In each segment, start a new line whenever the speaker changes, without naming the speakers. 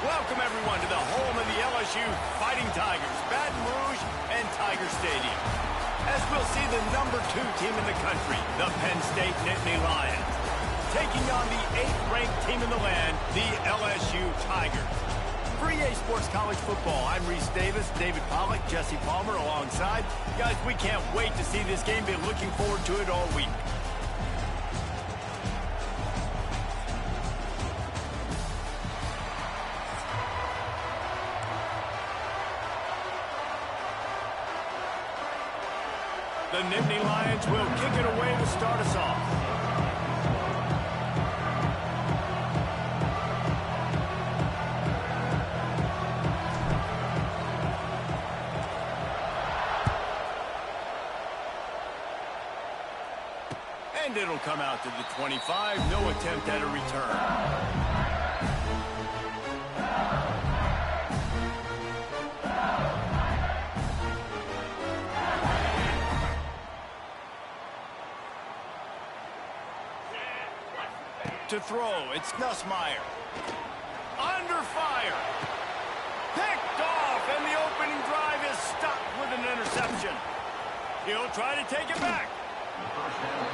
Welcome, everyone, to the home of the LSU Fighting Tigers, Baton Rouge and Tiger Stadium. As we'll see the #2 team in the country, the Penn State Nittany Lions, taking on the 8th-ranked team in the land, the LSU Tigers. For EA Sports College Football, I'm Reese Davis, David Pollack, Jesse Palmer alongside. Guys, we can't wait to see this game. Been looking forward to it all week. The Nittany Lions will kick it away to start us off. And it'll come out to the 25. No attempt at a return. To throw, it's Nussmeier. Under fire. Picked off, and the opening drive is stopped with an interception. He'll try to take it back.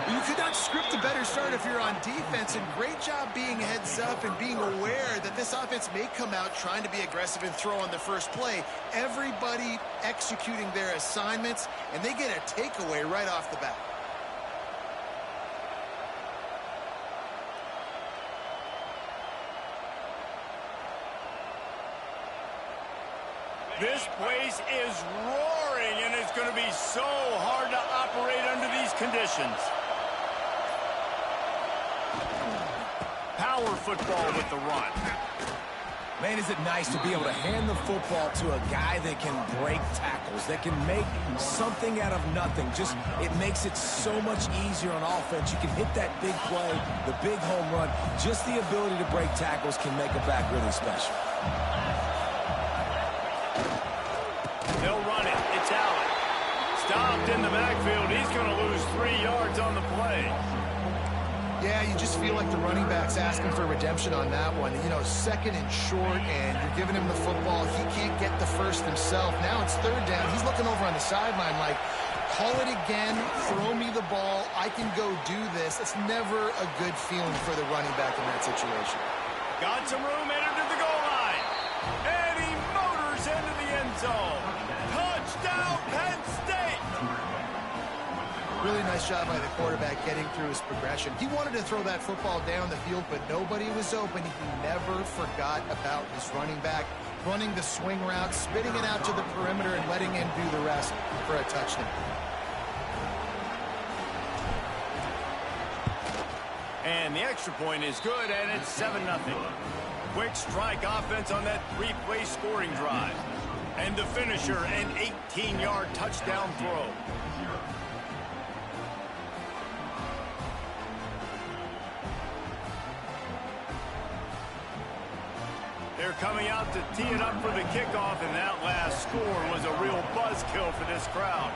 You could not script a better start if you're on defense, and great job being heads up and being aware that this offense may come out trying to be aggressive and throw on the first play. Everybody executing their assignments, and they get a takeaway right off the bat.
This place is roaring, and it's going to be so hard to operate under these conditions. Power football with the run.
Man, is it nice to be able to hand the football to a guy that can break tackles, that can make something out of nothing. Just, it makes it so much easier on offense. You can hit that big play, the big home run. Just the ability to break tackles can make a back really special.
They'll run it. It's Allen. Stopped in the backfield. He's going to lose 3 yards on the play.
Yeah, you just feel like the running back's asking for redemption on that one. You know, 2nd and short, and you're giving him the football. He can't get the first himself. Now it's 3rd down. He's looking over on the sideline like, call it again, throw me the ball, I can go do this. It's never a good feeling for the running back in that situation.
Got some room, entered to the goal line. And he motors into the end zone. Touchdown, Penn State!
Really nice job by the quarterback getting through his progression. He wanted to throw that football down the field, but nobody was open. He never forgot about his running back, running the swing route, spitting it out to the perimeter, and letting him do the rest for a touchdown.
And the extra point is good, and it's 7-0. Quick strike offense on that 3-play scoring drive. And the finisher, an 18-yard touchdown throw. They're coming out to tee it up for the kickoff, and that last score was a real buzzkill for this crowd.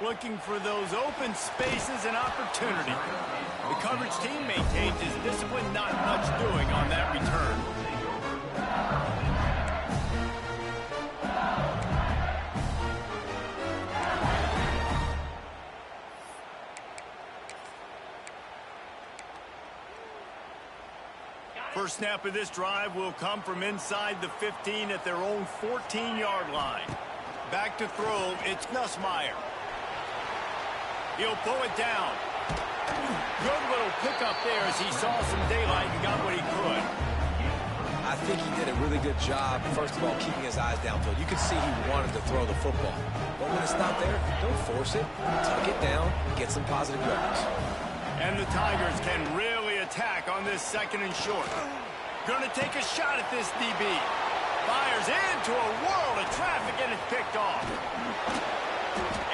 Looking for those open spaces and opportunity. The coverage team maintains his discipline, not much doing on that return. First snap of this drive will come from inside the 15 at their own 14-yard line. Back to throw, it's Nussmeier. He'll pull it down. Good little pickup there as he saw some daylight and got what he could.
I think he did a really good job, first of all, keeping his eyes downfield. You could see he wanted to throw the football. But when it's not there, don't force it. Tuck it down, get some positive yards.
And the Tigers can really attack on this second and short. Gonna take a shot at this DB. Fires into a world of traffic and it's picked off.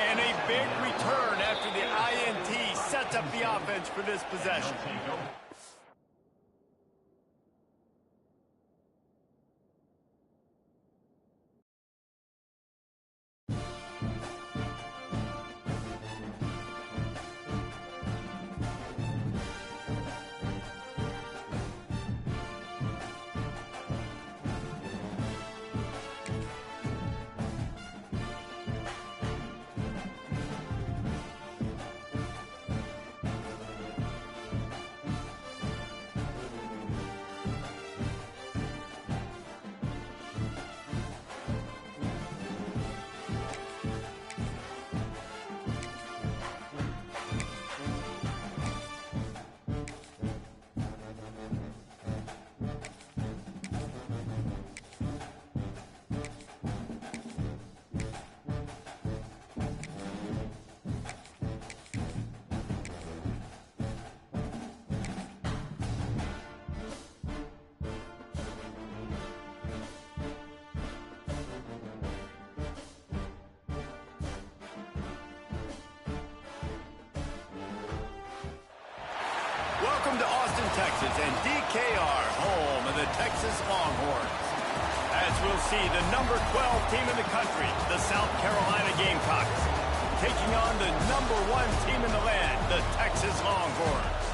And a big return after the INT sets up the offense for this possession. Welcome to Austin, Texas, and DKR, home of the Texas Longhorns. As we'll see, the number 12 team in the country, the South Carolina Gamecocks, taking on the number 1 team in the land, the Texas Longhorns.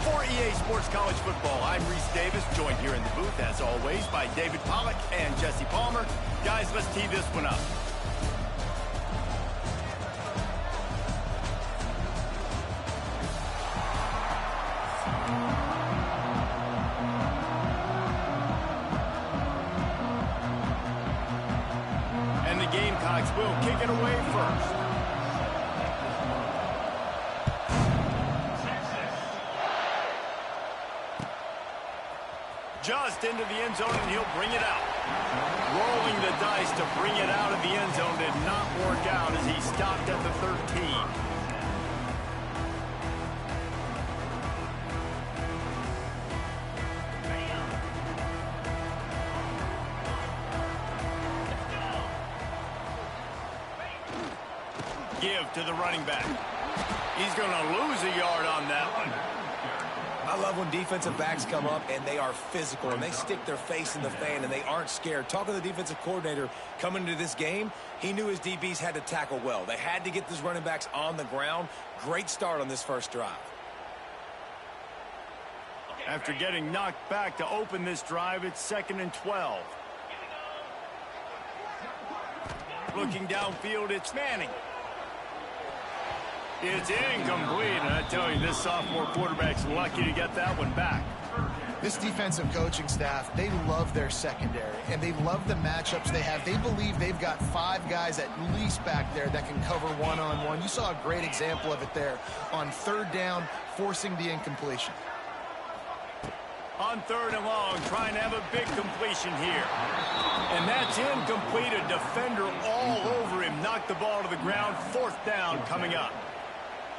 For EA Sports College Football, I'm Reese Davis, joined here in the booth, as always, by David Pollack and Jesse Palmer. Guys, let's tee this one up. And the Gamecocks will kick it away first. Just into the end zone, and he'll bring it out. Rolling the dice to bring it out of the end zone did not work out as he stopped at the 13. Give to the running back. He's going to lose a yard on that one.
I love when defensive backs come up and they are physical and they stick their face in the fan and they aren't scared. Talking to the defensive coordinator coming into this game, he knew his DBs had to tackle well. They had to get these running backs on the ground. Great start on this first drive.
After getting knocked back to open this drive, it's 2nd and 12. Looking downfield, it's Manning. It's incomplete, and I tell you, this sophomore quarterback's lucky to get that one back.
This defensive coaching staff, they love their secondary, and they love the matchups they have. They believe they've got 5 guys at least back there that can cover one-on-one. You saw a great example of it there on 3rd down, forcing the incompletion.
On 3rd and long, trying to have a big completion here. And that's incomplete. A defender all over him. Knocked the ball to the ground. 4th down coming up.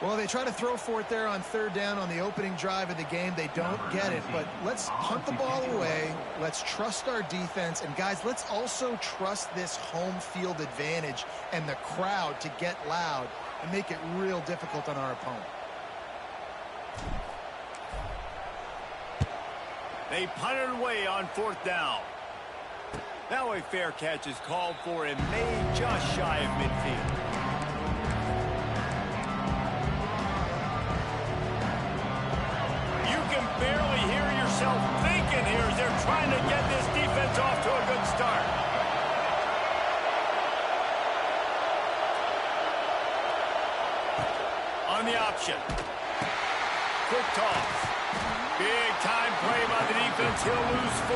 Well, they try to throw for it there on 3rd down on the opening drive of the game. They don't get it, but let's hunt the ball away. Let's trust our defense. And, guys, let's also trust this home field advantage and the crowd to get loud and make it real difficult on our opponent.
They punted away on 4th down. Now a fair catch is called for and made just shy of midfield. Barely hear yourself thinking here as they're trying to get this defense off to a good start. On the option. Quick toss. Big time play by the defense. He'll lose 4.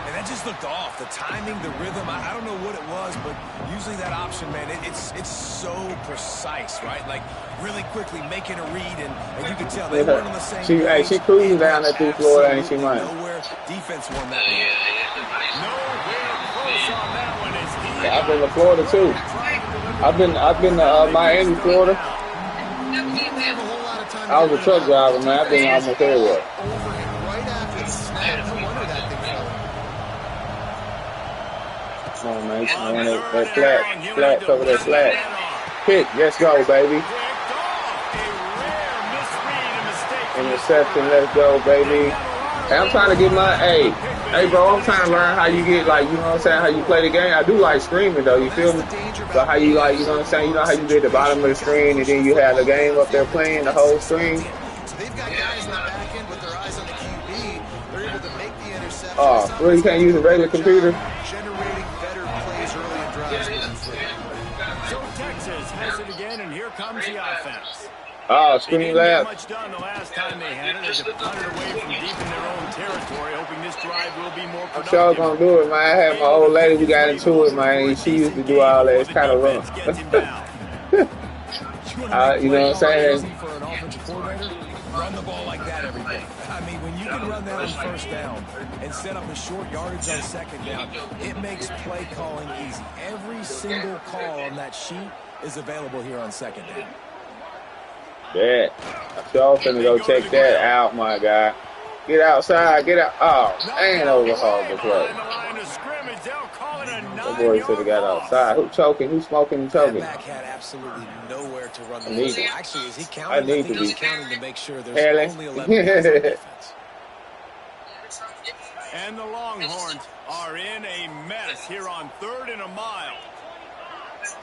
And And that just looked off. The timing, the rhythm, I don't know what it was, but usually that option, man, it's so precise, right? Like, really quickly making a read, and you can tell they weren't on the same page.
Hey, she cruising down that through Florida, ain't she, man?
Nowhere. Defense won that one.
Nowhere close on that one as he...
Yeah, I've been to Florida, too. I've been to Miami, Florida. I was a truck driver, man. I've been almost everywhere. Come on, man. Come on, that flat, cover that flat. Pick, let's go, baby. Interception, let's go, baby. Hey, I'm trying to get my, hey, bro, I'm trying to learn how you get, like, you know what I'm saying, how you play the game. I do like screaming, though, you feel me? But how you, like, you know what I'm saying, you know how you get at the bottom of the screen and then you have the game up there playing the whole screen?
So they've got guys in the back end with their eyes on the QB. They're able to make the interception.
Oh, really, you can't use a regular computer?
Generating better plays early in drives.
So Texas has it again, and here comes the offense.
Oh, screen lab.
Much done the last time they had it. They punted away from deep in their own territory, hoping this drive will be more productive.
I'm sure gonna do it, man. I had my old lady, we got into it, man. She used to do all that. It's kind of rough. You know what I'm saying?
For an offensive coordinator, run the ball like that every day. I mean, when you can run that on first down and set up a short yardage on second down, it makes play calling easy. Every single call on that sheet is available here on second down.
Yeah. I'm sure finna go check that out, my guy. Get outside, get out. Oh, man, that was a horrible play. That boy should have got outside. Who choking? Who smoking and choking?
That back had absolutely nowhere to run the
ball.
Actually, is he counting?
I need to be.
He's counting to make sure there's only 11 guys on defense.
And the Longhorns are in a mess here on 3rd and a mile.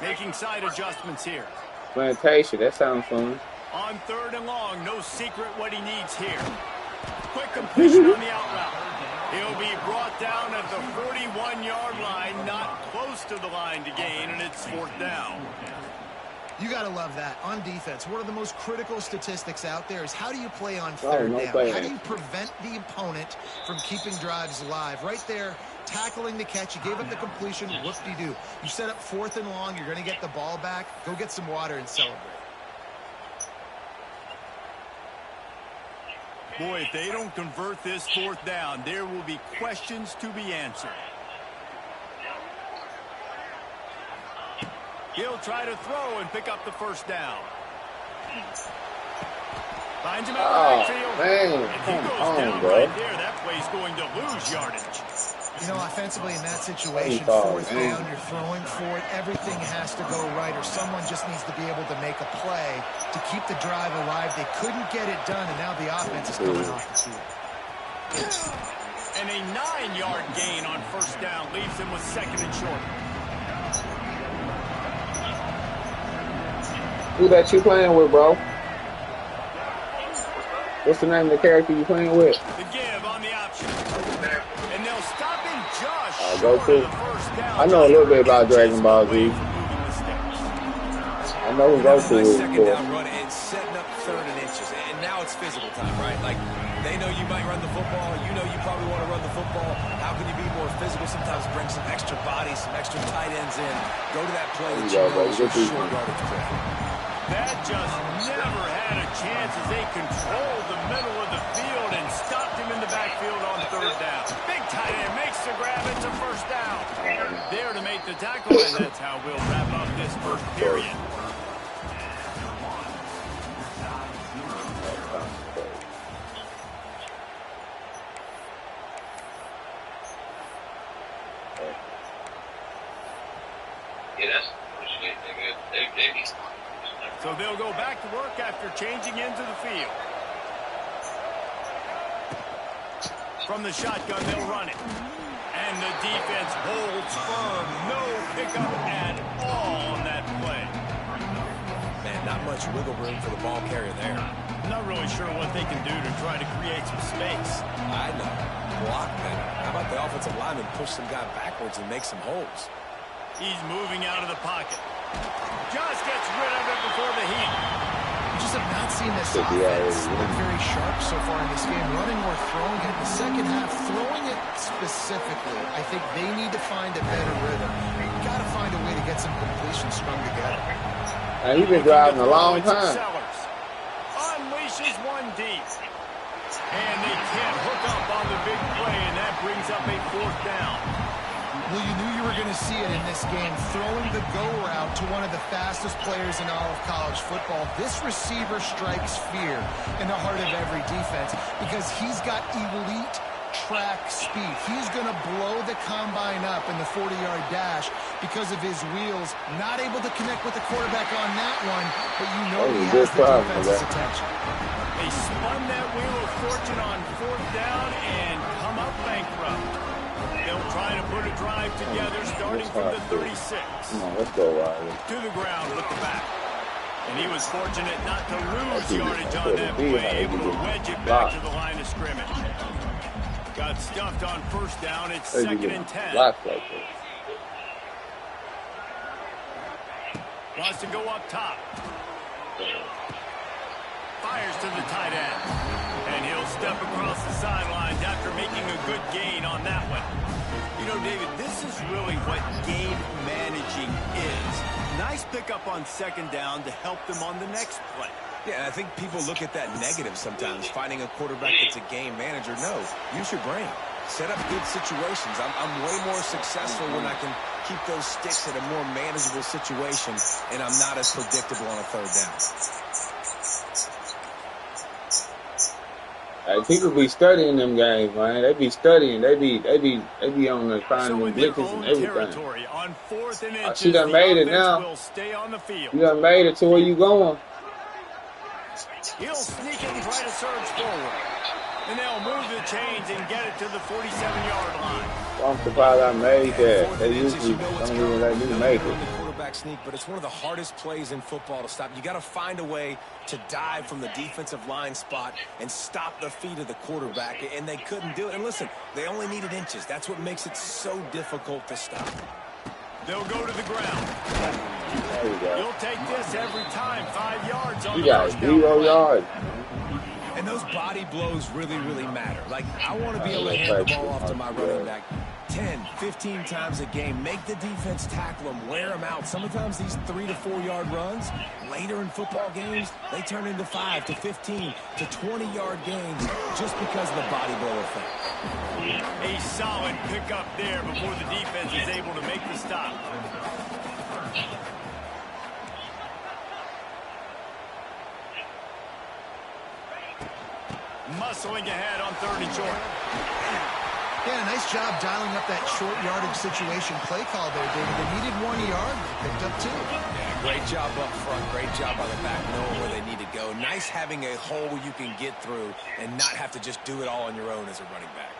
Making side adjustments here.
Plantation, that sounds fun.
On 3rd and long, no secret what he needs here. Quick completion on the out route. He'll be brought down at the 41-yard line, not close to the line to gain, and it's 4th down.
You got to love that. On defense, one of the most critical statistics out there is how do you play on 3rd down? How do you prevent the opponent from keeping drives alive? Right there, tackling the catch. You gave up the completion. Whoop-de-doo. You set up 4th and long. You're going to get the ball back. Go get some water and celebrate.
Boy, if they don't convert this 4th down, there will be questions to be answered. He'll try to throw and pick up the 1st down. Finds him out right field.
Man,
if he goes down right there, that play's going to lose yardage.
You know, offensively in that situation, 4th down, you're throwing for it. Everything has to go right, or someone just needs to be able to make a play to keep the drive alive. They couldn't get it done, and now the offense is coming off the field.
And a 9-yard gain on 1st down leaves him with 2nd and short.
Who that you playing with, bro? What's the name of the character you playing with?
The give on the option. And they'll stop him just
go
short
to.
of the 1st down.
I know a little bit about Dragon Ball Z. I know who Goku is.
Second down run and setting up 3rd and inches. And now it's physical time, right? Like, they know you might run the football. You know you probably want to run the football. How can you be more physical? Sometimes bring some extra bodies, some extra tight ends in. Go to that play that you know is your short yardage play.
That just never had a chance as they controlled the middle of the field and stopped him in the backfield on 3rd down. Big tight end makes the grab. It's a 1st down. There to make the tackle, and that's how we'll wrap up this 1st period. So they'll go back to work after changing into the field. From the shotgun, they'll run it. And the defense holds firm. No pickup at all on that play.
Man, not much wiggle room for the ball carrier there.
Not really sure what they can do to try to create some space.
I know. Block better. How about the offensive lineman push some guy backwards and make some holes?
He's moving out of the pocket. Just gets rid of it before the heat.
just have not seen this offense look very sharp so far in this game, running or throwing it. In the second half, throwing it specifically, I think they need to find a better rhythm. You've got to find a way to get some completions strung together.
And he's been driving a long time.
Unleashes one deep. And they can't hook up on the big play, and that brings up a 4th down.
Well, you knew you were going to see it in this game, throwing the go route to one of the fastest players in all of college football. This receiver strikes fear in the heart of every defense because he's got elite track speed. He's going to blow the combine up in the 40-yard dash because of his wheels. Not able to connect with the quarterback on that one, but you know he has the defense's attention.
They spun that wheel of fortune on 4th down and come up bankrupt. They'll try to put a drive together starting from the 36.
Come on, let's go, Riley.
To the ground with the back. And he was fortunate not to lose yardage on that play, able to wedge it back to the line of scrimmage. Got stuffed on 1st down. It's 2nd and 10. Wants to go up top. Fires to the tight end. And he'll step across the sidelines after making a good gain on that one. You know, David, this is really what game managing is. Nice pickup on 2nd down to help them on the next play.
Yeah, I think people look at that negative sometimes, finding a quarterback that's a game manager. No, use your brain. Set up good situations. I'm way more successful when I can keep those sticks at a more manageable situation, and I'm not as predictable on a 3rd down.
Hey, people be studying them games, man. They be studying. They be on the finding the blitzes and everything.
On 4th and inches,
she done made it now.
Will stay on the field.
You done made it to where you going.
He'll sneak it and try to surge forward. And they'll move the chains and get it to the 47-yard line.
I'm surprised I made that. They usually don't even let me make it.
Quarterback sneak, but it's one of the hardest plays in football to stop. You got to find a way to dive from the defensive line spot and stop the feet of the quarterback, and they couldn't do it. And listen, they only needed inches. That's what makes it so difficult to stop.
They'll go to the ground.
There you go.
You'll take this every time. 5 yards on
you
the
got 0 yards.
And those body blows really, really matter. Like, I want to be able to hand the ball off to my running back 10, 15 times a game. Make the defense tackle them, wear them out. Sometimes these 3 to 4 yard runs, later in football games, they turn into 5 to 15 to 20-yard games just because of the body blow effect.
A solid pickup there before the defense is able to make the stop. Muscling ahead on 3rd and short.
Yeah, nice job dialing up that short yardage situation play call there, David. They needed 1 yard. They picked up 2.
Yeah, great job up front. Great job on the back, knowing where they need to go. Nice having a hole you can get through and not have to just do it all on your own as a running back.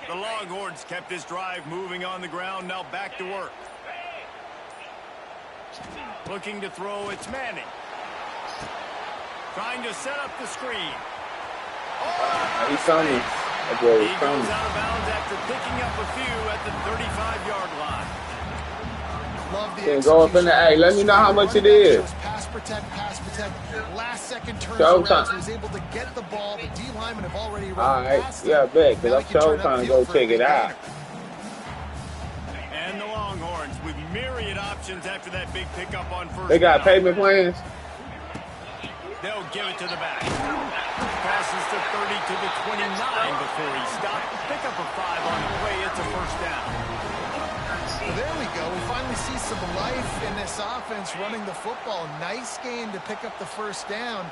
The Longhorns kept this drive moving on the ground. Now back to work. Looking to throw, it's Manning. Trying to set up the screen. Oh,
he's coming.
He goes out of bounds after picking up a few at the 35-yard line.
Love the
Can go up in the A. Let me know how much it is.
Pass protect. Last second turns around, so he's able to get the ball. The D linemen have already run past him.
Yeah, I bet, because I'm so trying to go check it out.
And the Longhorns with myriad options after that big pickup on 1st.
They got payment plans.
They'll give it to the back. Passes to 30 to the 29 before he stopped. Pick up a 5 on the play. It's a 1st down.
Well, there we go. We finally see some life in this offense running the football. Nice game to pick up the 1st down.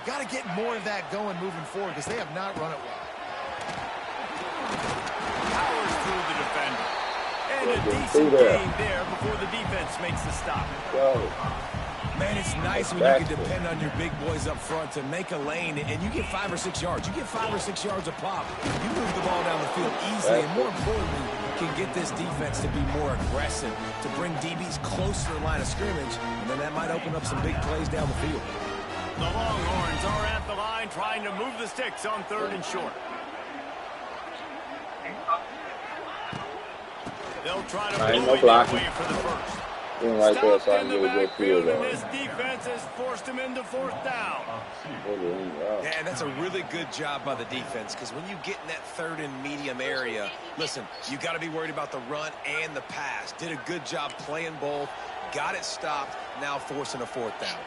Got to get more of that going moving forward because they have not run it well.
Powers through the defender. And a decent game there before the defense makes the stop.
Man, it's nice when you can depend on your big boys up front to make a lane, and you get 5 or 6 yards. You get 5 or 6 yards a pop. You move the ball down the field easily, and more importantly, can get this defense to be more aggressive, to bring DBs closer to the line of scrimmage, and then that might open up some big plays down the field.
The Longhorns are at the line trying to move the sticks on 3rd and short. They'll try to
ain't
blow
no
it
blocking.
away for the first.
Being right there, so I
In
can
the
get a good field
backfield, and
goal.
this defense has forced him into fourth down.
Yeah, and that's a really good job by the defense, because when you get in that third and medium area, listen, you got to be worried about the run and the pass. Did a good job playing both, got it stopped, now forcing a fourth down.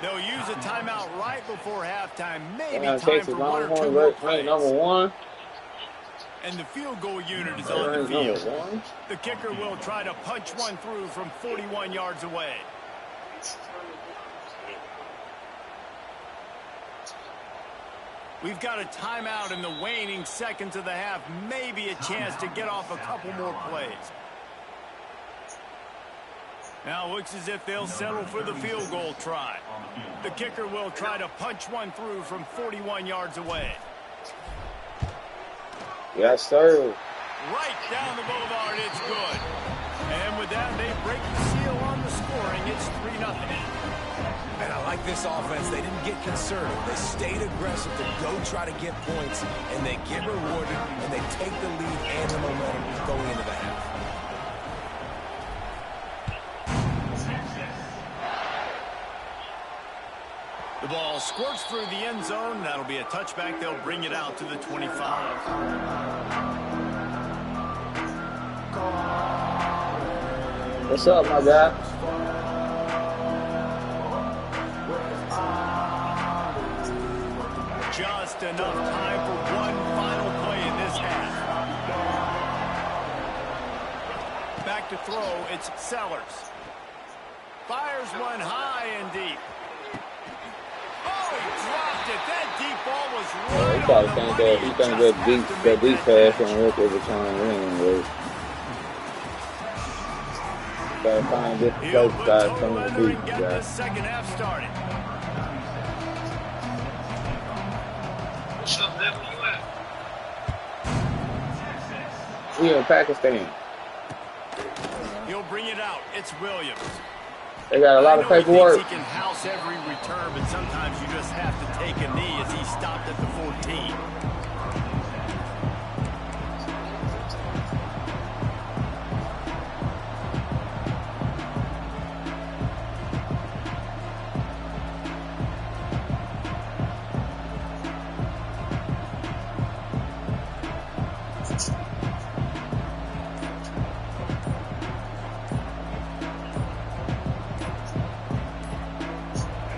They'll use a timeout right before halftime, maybe time
Texas
for one or two more plays.
number one.
And the field goal unit is on the field.
Number one.
The kicker will try to punch one through from 41 yards away. We've got a timeout in the waning seconds of the half. Maybe a chance to get off a couple more plays. Now it looks as if they'll settle for the field goal try. The kicker will try to punch one through from 41 yards away.
Yes, sir.
Right down the boulevard, it's good. And with that, they break the seal on the scoring. It's 3-0.
And I like this offense. They didn't get conservative. They stayed aggressive to go try to get points, and they get rewarded, and they take the lead and the momentum going into the half.
The ball squirts through the end zone. That'll be a touchback. They'll bring it out to the 25.
What's up, my guy?
Just enough time for one final play in this half. Back to throw, it's Sellers. Fires one high and deep. Oh, he dropped it. That deep ball was right
He probably
on the
think
money.
that he think that deep pass on work every time anyway. Gotta find this
He'll
close
put
guy
total
coming to
under
beat
and
you
get
guys.
the second half started.
We in Pakistan.
He'll bring it out. It's Williams.
They got a lot of paperwork.
He can house every return, but sometimes you just have to take a knee as he stopped at the 14.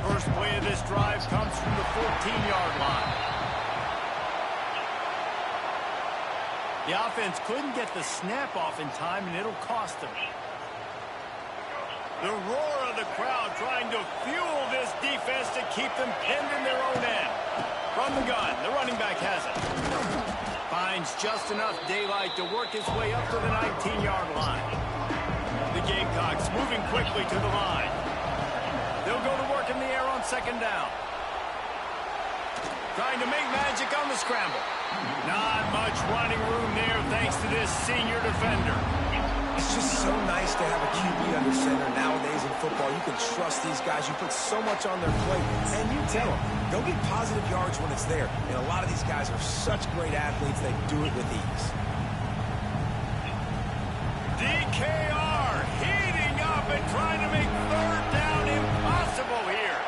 First play of this drive comes from the 14-yard line. The offense couldn't get the snap off in time, and it'll cost them. The roar of the crowd trying to fuel this defense to keep them pinned in their own end. From the gun, the running back has it. Finds just enough daylight to work his way up to the 19-yard line. The Gamecocks moving quickly to the line. They'll go to work in the air on second down. Trying to make magic on the scramble. Not much running room there thanks to this senior defender.
It's just so nice to have a QB under center nowadays in football. You can trust these guys. You put so much on their plate, and you tell them, go get positive yards when it's there. And a lot of these guys are such great athletes, they do it with ease.
DKR heating up and trying to make third down impossible here.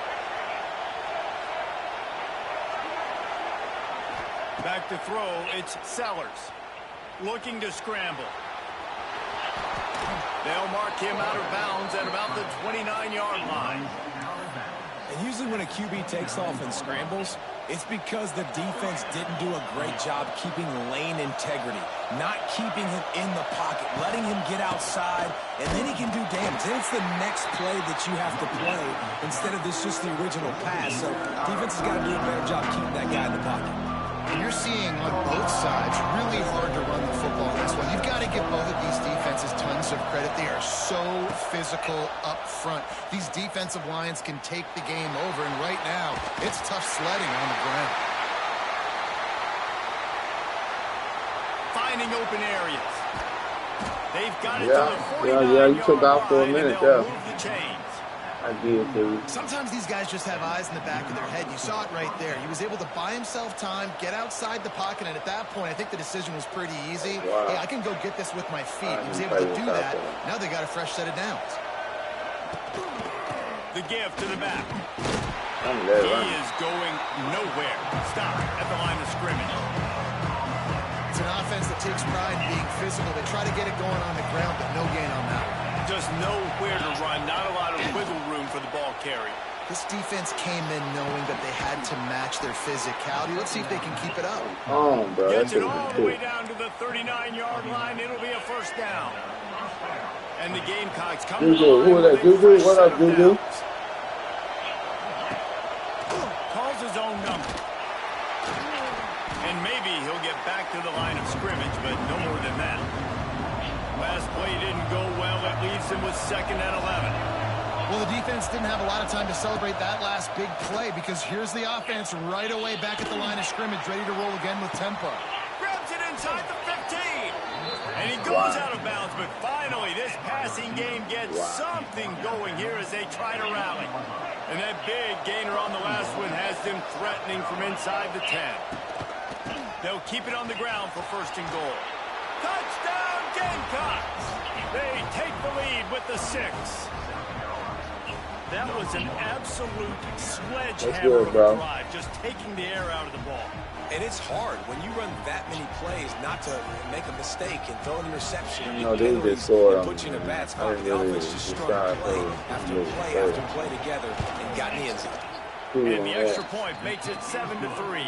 Back to throw, it's Sellers. Looking to scramble. They'll mark him out of bounds at about the 29-yard line.
And usually when a QB takes off and scrambles, it's because the defense didn't do a great job keeping lane integrity, not keeping him in the pocket, letting him get outside, and then he can do damage. Then it's the next play that you have to play instead of this just the original pass. So defense has got to do a better job keeping that guy in the pocket.
And you're seeing on both sides really hard to run the football in this one. You've got to give both of these defenses tons of credit. They are so physical up front. These defensive lines can take the game over, and right now, it's tough sledding on the ground.
Finding open areas. They've got it to the 49-yard
Yeah, you took off for a
line,
minute
and they'll
there.
move the chains.
I give it to you.
Sometimes these guys just have eyes in the back of their head. You saw it right there. He was able to buy himself time, get outside the pocket, and at that point, I think the decision was pretty easy.
Wow.
Hey, I can go get this with my feet. He was able to do that. Now they got a fresh set of downs.
The give to the back.
He
is going nowhere. Stop at the line of scrimmage.
It's an offense that takes pride in being physical. They try to get it going on the ground, but no gain on that one.
Just nowhere to run. Not a lot of wiggle room for the ball carry.
This defense came in knowing that they had to match their physicality. Let's see if they can keep it up.
Oh, bro.
Gets it all the way down to the 39-yard line. It'll be a first down. And the Gamecocks come
Juju, who is that? Juju? What up, Juju?
Calls his own number. And maybe he'll get back to the line of scrimmage, but no more than that. Last play didn't go well. It leaves him with 2nd and 11.
Well, the defense didn't have a lot of time to celebrate that last big play because here's the offense right away back at the line of scrimmage, ready to roll again with tempo.
Grabs it inside the 15. And he goes out of bounds, but finally this passing game gets something going here as they try to rally. And that big gainer on the last one has them threatening from inside the 10. They'll keep it on the ground for 1st and goal. Touchdown Gamecocks! They take the lead with the 6. That was an absolute sledgehammer of a drive, just taking the air out of the ball.
And it's hard when you run that many plays not to make a mistake and throw an interception.
No, they just scored.
Put you in a bad spot. The offense just strung play after play after play together and got in the end zone.
And the extra point makes it 7-3.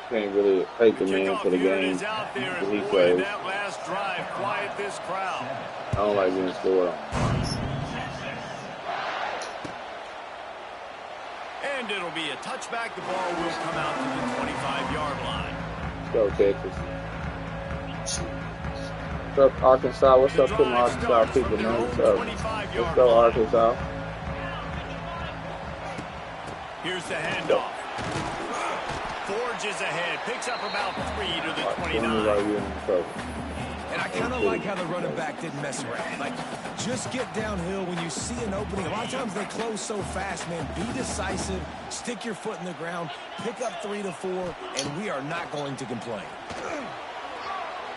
Can't really take the man for the game.
Out there, and boy, that last drive quiet this crowd.
I don't like being scored on.
And it'll be a touchback. The ball will come out to the 25-yard line.
Let's go, Texas. What's up, Arkansas? What's up to my Arkansas people, man? What's up? Let's go, Arkansas.
Here's the handoff. Forges ahead. Picks up about 3 to the 29.
And I kind of like how the running back didn't mess around. Like, just get downhill when you see an opening. A lot of times they close so fast, man. Be decisive. Stick your foot in the ground. Pick up 3 to 4, and we are not going to complain.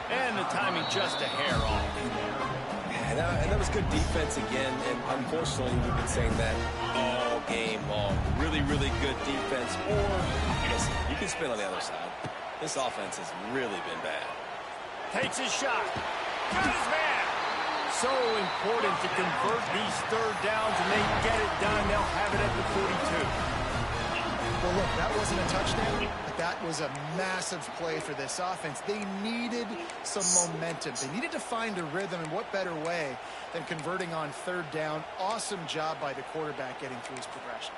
And the timing just a hair off.
And that was good defense again. And unfortunately, we've been saying that all game long. Really, really good defense. Or, listen, you can spin on the other side. This offense has really been bad.
Takes his shot. Got his man. So important to convert these 3rd downs, and they get it done. They'll have it at the 42.
Well, look, that wasn't a touchdown, but that was a massive play for this offense. They needed some momentum. They needed to find a rhythm, and what better way than converting on 3rd down. Awesome job by the quarterback getting through his progression.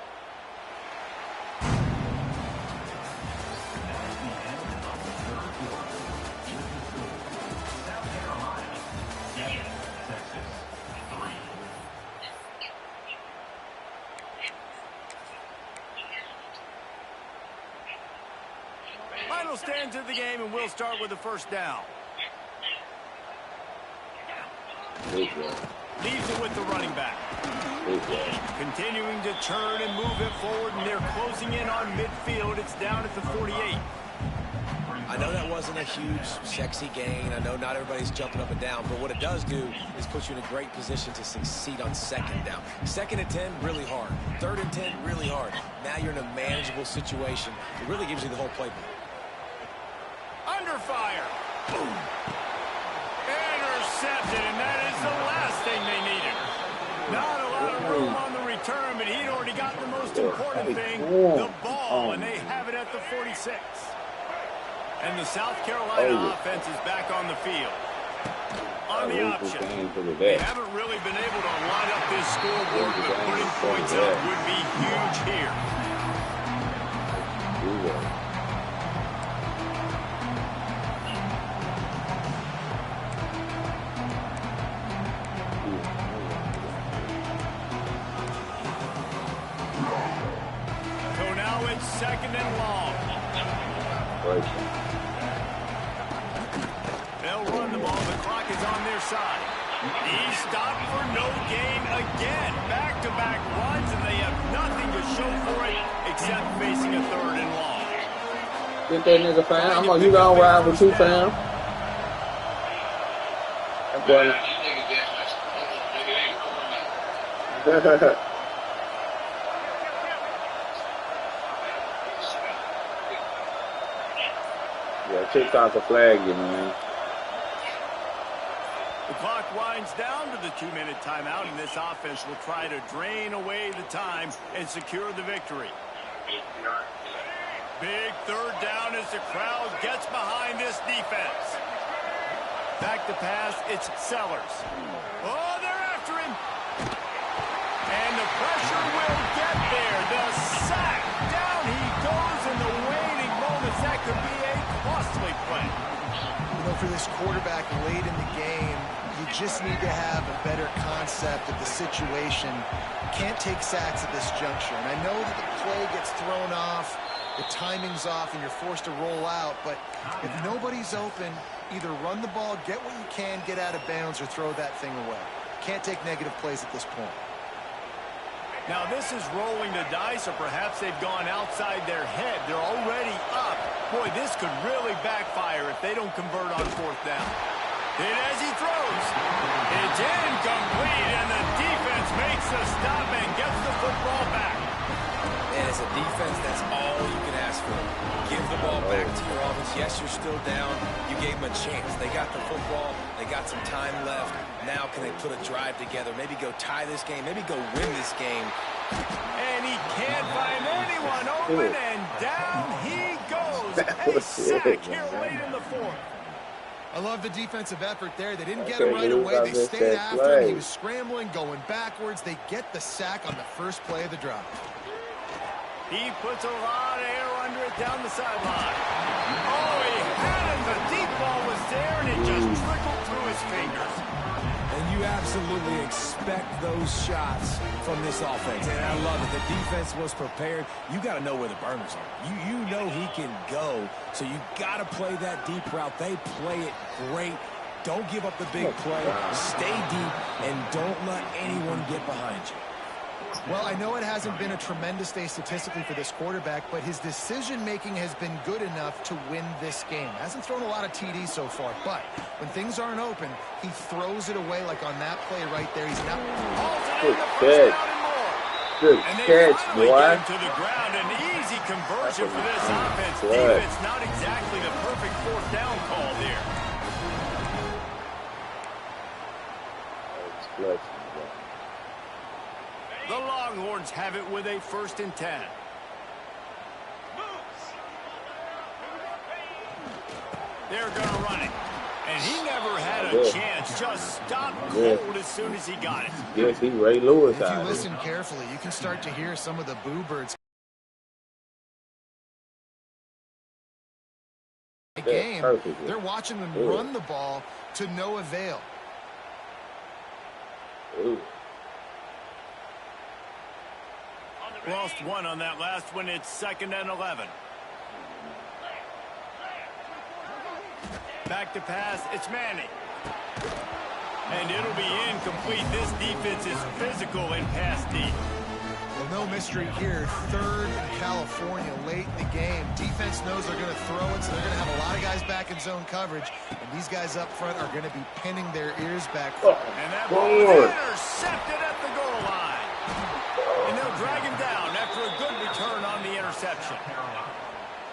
Final stands of the game, and we'll start with the 1st down. Leaves it with the running back. Continuing to turn and move it forward, and they're closing in on midfield. It's down at the 48.
I know that wasn't a huge, sexy gain. I know not everybody's jumping up and down, but what it does do is put you in a great position to succeed on 2nd down. 2nd and 10, really hard. 3rd and 10, really hard. Now you're in a manageable situation. It really gives you the whole playbook.
Under fire. Boom. Intercepted, and that is the last thing they needed. Not a lot of room on the return, but he'd already got the most important thing, the ball, and they have it at the 46. And the South Carolina offense is back on the field. On the option. They haven't really been able to line up this scoreboard, but putting points up would be huge here. So now it's 2nd and long. They'll run the ball. The clock is on their side. He's stopped for no gain again. Back-to-back runs, and they have nothing to show for it except facing a 3rd and long.
Get that nigga, fam. I'm gonna, you gonna ride with you, fam. That boy. Yeah, TikTok will flag you, man.
The clock winds down to the 2-minute timeout, and this offense will try to drain away the time and secure the victory. Big 3rd down as the crowd gets behind this defense. Back to pass, it's Sellers. Oh, they're after him. And the pressure will get there. The sack. Down he goes in the waning moments. That could be a costly play.
You know, for this quarterback late in the game, you just need to have a better concept of the situation. Can't take sacks at this juncture. And I know that the play gets thrown off, the timing's off, and you're forced to roll out. But if nobody's open, either run the ball, get what you can, get out of bounds, or throw that thing away. Can't take negative plays at this point.
Now this is rolling the dice, or perhaps they've gone outside their head. They're already up. Boy, this could really backfire if they don't convert on 4th down. And as he throws, it's incomplete, and the defense makes the stop and gets the football back.
And as a defense, that's all you can ask for. Give the ball back to your offense. Yes, you're still down. You gave them a chance. They got the football. They got some time left. Now can they put a drive together? Maybe go tie this game. Maybe go win this game.
And he can't find anyone open, and down he goes. A sack here late in the 4th.
I love the defensive effort there. They didn't get him right away. They stayed after him. He was scrambling, going backwards. They get the sack on the first play of the drive.
He puts a lot of air under it down the sideline. Oh, he had it. The deep ball was there, and it just trickled through his fingers.
And you absolutely expect those shots from this offense. And I love it. The defense was prepared. You got to know where the burners are. You know he can go, so you got to play that deep route. They play it great. Don't give up the big play. Stay deep, and don't let anyone get behind you.
Well, I know it hasn't been a tremendous day statistically for this quarterback, but his decision-making has been good enough to win this game. Hasn't thrown a lot of TDs so far, but when things aren't open, he throws it away like on that play right there. He's not...
Good catch. Good catch, boy.
To the ground, an easy conversion for this offense. Defense, not exactly the perfect 4th down call there. The Longhorns have it with a 1st and 10. They're going to run it. And he never had a chance. Just stopped cold as soon as he got it.
Yes, he Ray Lewis.
If you listen carefully, you can start to hear some of the boo birds. Game, they're watching them run the ball to no avail.
Ooh.
Lost one on that last one. It's 2nd and 11. Back to pass. It's Manning. And it'll be incomplete. This defense is physical in pass deep.
Well, no mystery here. 3rd in California late in the game. Defense knows they're going to throw it, so they're going to have a lot of guys back in zone coverage. And these guys up front are going to be pinning their ears back.
And that ball is intercepted at the goal line. And they'll drag him down after a good return on the interception.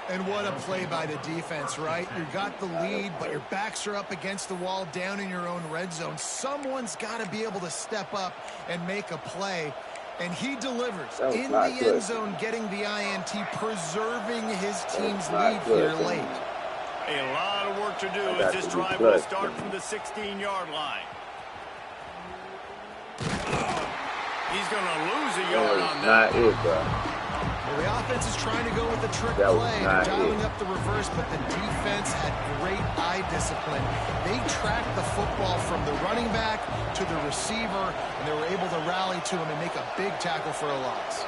And what a play by the defense, right? You got the lead, but your backs are up against the wall down in your own red zone. Someone's got to be able to step up and make a play. And he delivers in the end zone, getting the INT, preserving his team's lead here late.
A lot of work to do as this drive will start from the 16-yard line. He's going to lose a yard on that.
Not it, bro.
Well, the offense is trying to go with a trick play. They're dialing up the reverse, but the defense had great eye discipline. They tracked the football from the running back to the receiver, and they were able to rally to him and make a big tackle for a loss.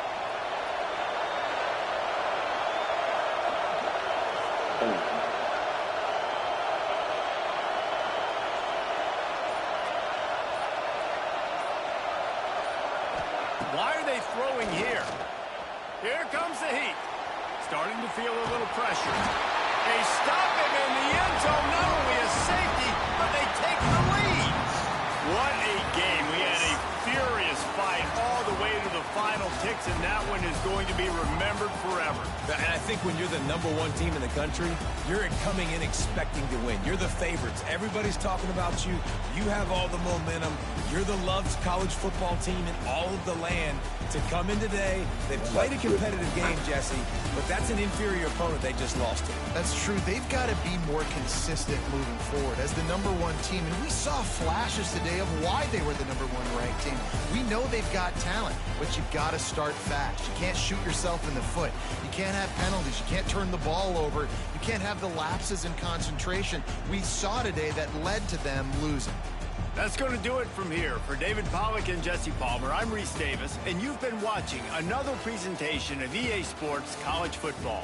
Why are they throwing here? Here comes the heat. Starting to feel a little pressure. They stop him in the end zone. Not only a safety, but they take the lead. What a game. We had a furious fight all the way to the final ticks, and that one is going to be remembered forever.
And I think when you're the #1 team in the country, you're coming in expecting to win. You're the favorites. Everybody's talking about you. You have all the momentum. You're the loved college football team in all of the land. To come in today, they played a competitive game, Jesse, but that's an inferior opponent they just lost to.
That's true. They've got to be more consistent moving forward as the #1 team. And we saw flashes today of why they were the #1 ranked team. We know they've got talent, but you've got to start fast. You can't shoot yourself in the foot. You can't have penalties. You can't turn the ball over. You can't have the lapses in concentration we saw today that led to them losing.
That's going to do it from here. For David Pollack and Jesse Palmer, I'm Reese Davis, and you've been watching another presentation of EA Sports College Football.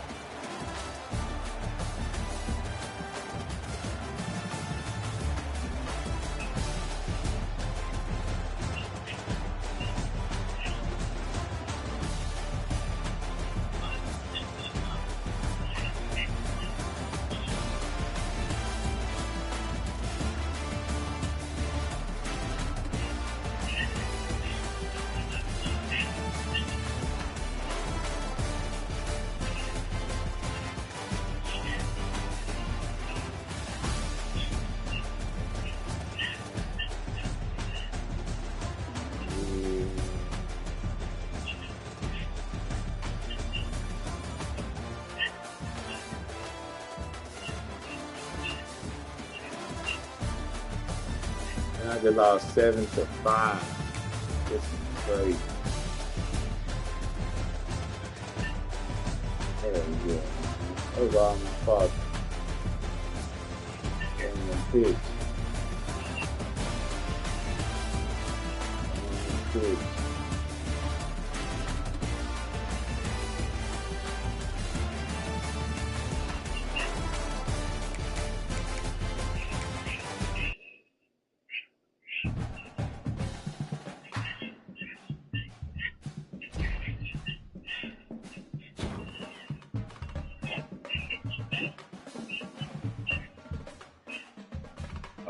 I just lost 7-5. This is crazy. Hell yeah. That was all my fault. Pitch.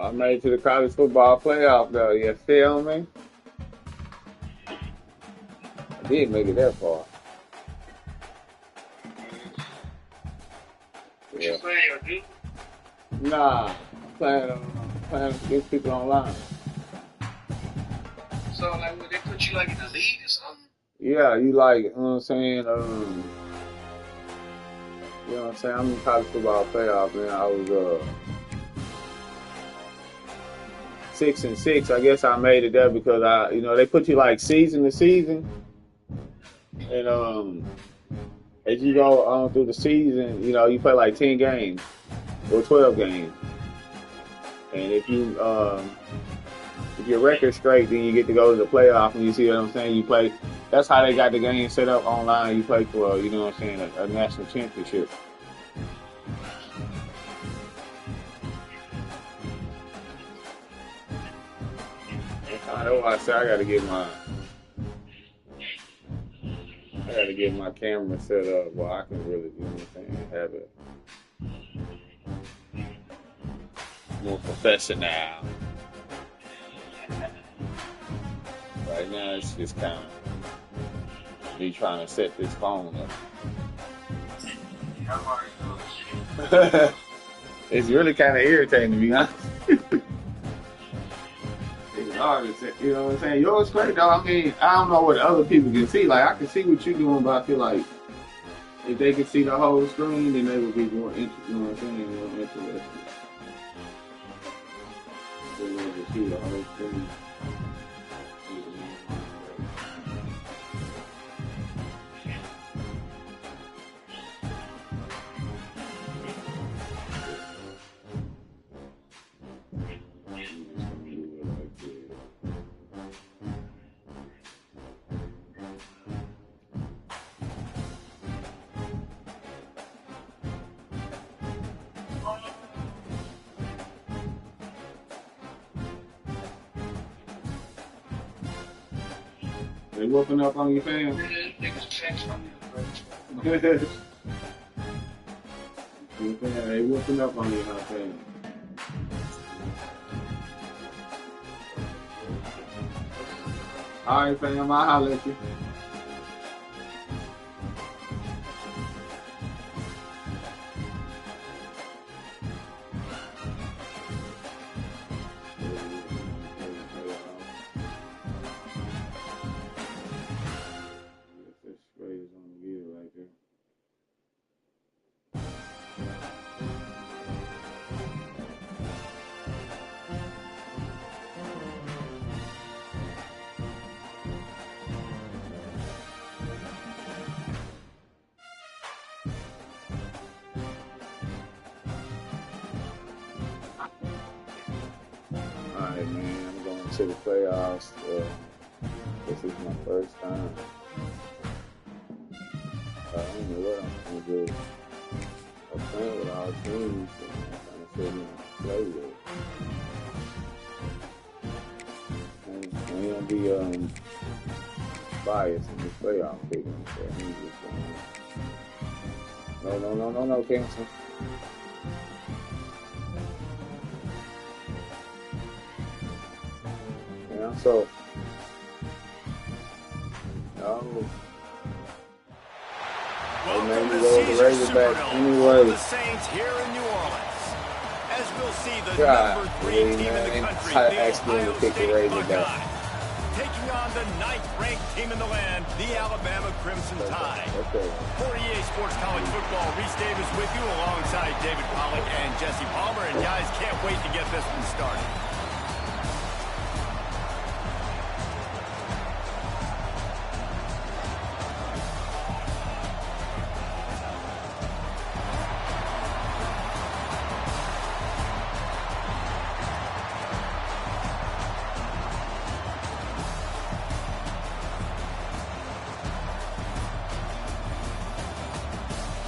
I made it to the college football playoff, though. You feel me? I did make it that far.
What you playing, dude?
Nah, I'm playing against people online.
So, like, would they put you, like, in the league or something?
Yeah, you like, you know what I'm saying? You know what I'm saying? I'm in college football playoff, man. I was 6-6. I guess I made it there because they put you like season to season, and as you go on through the season, you play like 10 games or 12 games, and if your record's straight, then you get to go to the playoff. And you see what I'm saying? You play. That's how they got the game set up online. You play for a national championship. I know I said I gotta get my camera set up where I can really, have it more professional. Right now it's just kind of me trying to set this phone up. It's really kind of irritating to me, huh? You know what I'm saying? Yours great though. I mean, I don't know what other people can see. Like I can see what you're doing, but I feel like if they could see the whole screen, then they would be more interested. You know what I'm saying? More interested. They want to see the whole screen. They whooping up on you, fam. They whooping up on you, huh, fam? All right, fam. I'll holler at you. Alright, man, I'm going to the playoffs. This is my first time. I don't know what I'm going to do. I'm playing with all teams, and I'm trying to figure out how to play with. I'm going to be biased in this playoff picking, so I'm just going to... No, cancel. So, no.
Welcome to
the
Caesars Superdome
anyway.
for the Saints here in New Orleans. As we'll see the
God,
number 3 team in the country, the Ohio State Buckeyes, taking on the 9th-ranked team in the land, the Alabama Crimson Tide. For EA Sports College Football, Reese Davis with you alongside David Pollack and Jesse Palmer. And guys, can't wait to get this one started.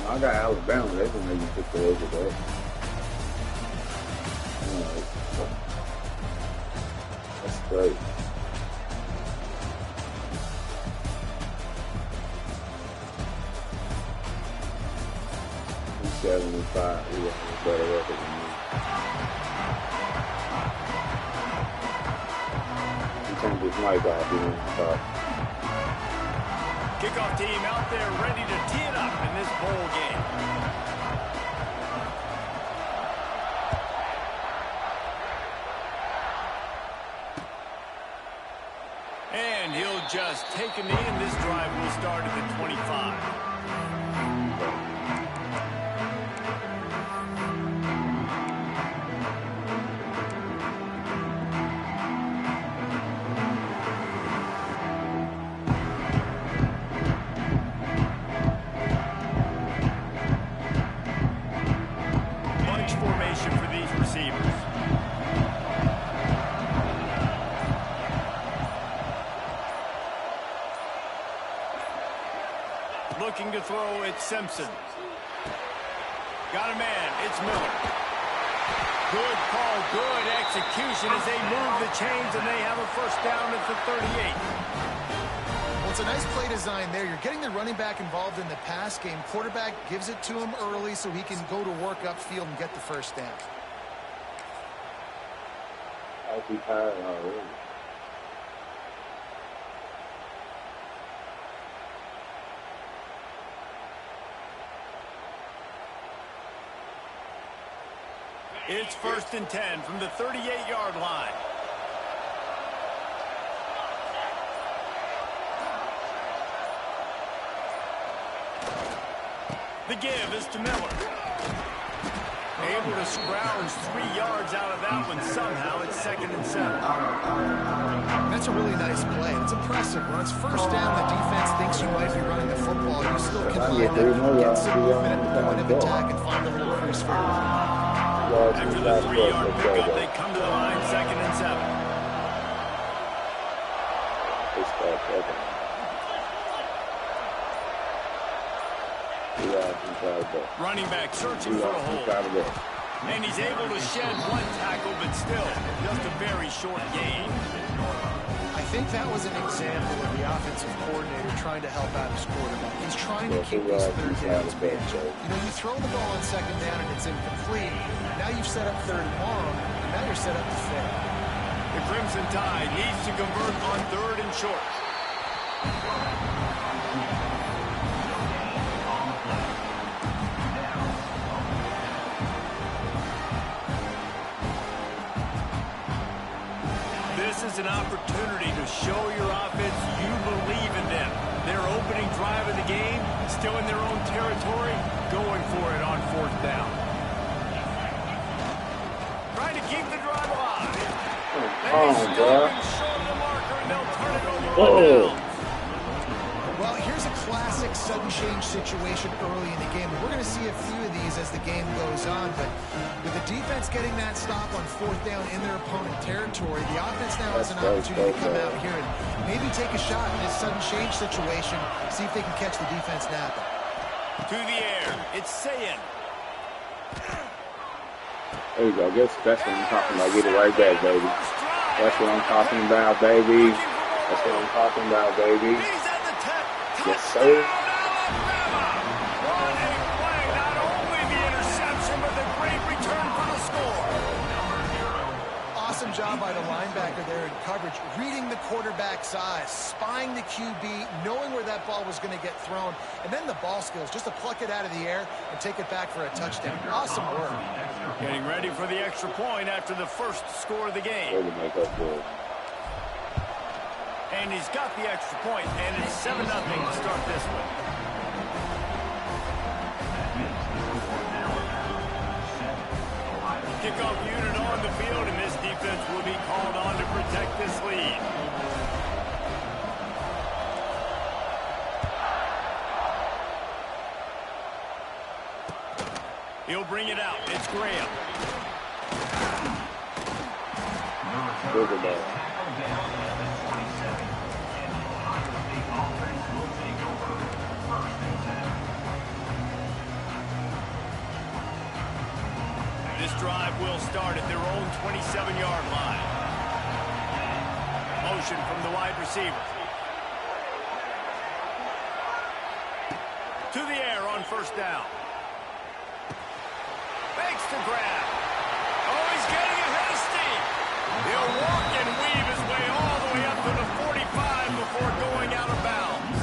I got Alabama. They can make you pick the over that. That's great. He's 75. He has a better record than me. He turned his mic off. He went to talk.
Kickoff team out there ready to tee it up in this bowl game. And he'll just take a knee, and this drive will start at the 25. For these receivers. Looking to throw, it's Simpson. Got a man, it's Miller. Good call, good execution as they move the chains, and they have a first down at the 38.
Well, it's a nice play design there. You're getting the running back involved in the pass game. Quarterback gives it to him early so he can go to work upfield and get the first down.
I'll be tired already.
It's 1st and 10 from the 38-yard line. The give is to Miller. Able to scrounge 3 yards out of that one somehow. It's 2nd and 7.
That's a really nice play. It's impressive. When it's first down, the defense thinks you might be running the football. You still can line up, get some movement at the point of attack, and find a little cruise for it.
After the 3-yard pickup, they come to the line, 2nd and 7. Running back searching for a hole. And he's able to shed one tackle, but still just a very short gain.
I think that was an example of the offensive coordinator trying to help out his quarterback. He's trying to keep these third downs manageable. You know, you throw the ball on second down and it's incomplete. Now you've set up third and long, and now you're set up to fail.
The Crimson Tide needs to convert on third and short. This is an opportunity to show your offense you believe in them. Their opening drive of the game, still in their own territory, going for it on fourth down. Trying to keep the drive alive. And they still can show the marker, and they'll turn it over on down.
Well, here's a classic sudden change situation early in the game. We're going to see a few of these as the game goes on, but with the defense getting that stop on fourth down in their opponent territory, the offense now has an opportunity to come out here and maybe take a shot in this sudden change situation, see if they can catch the defense napping.
To the air, it's Sayin.
There you go. That's what I'm talking about. Get it right back, baby. That's what I'm talking about, baby. That's what I'm talking about, baby. Yes, sir.
Alabama! What a play! Not only the interception, but the great return for the score.
Awesome job by the linebacker there in coverage, reading the quarterback's eyes, spying the QB, knowing where that ball was going to get thrown, and then the ball skills, just to pluck it out of the air and take it back for a touchdown. Awesome work.
Getting ready for the extra point after the first score of the game. And he's got the extra point, and it's 7-0 to start this one. Kickoff unit on the field, and this defense will be called on to protect this lead. He'll bring it out. It's Graham. This drive will start at their own 27-yard line. Motion from the wide receiver. To the air on first down. Fakes the grab. Oh, he's getting ahead of steam. He'll walk and weave his way all the way up to the 45 before going out of bounds.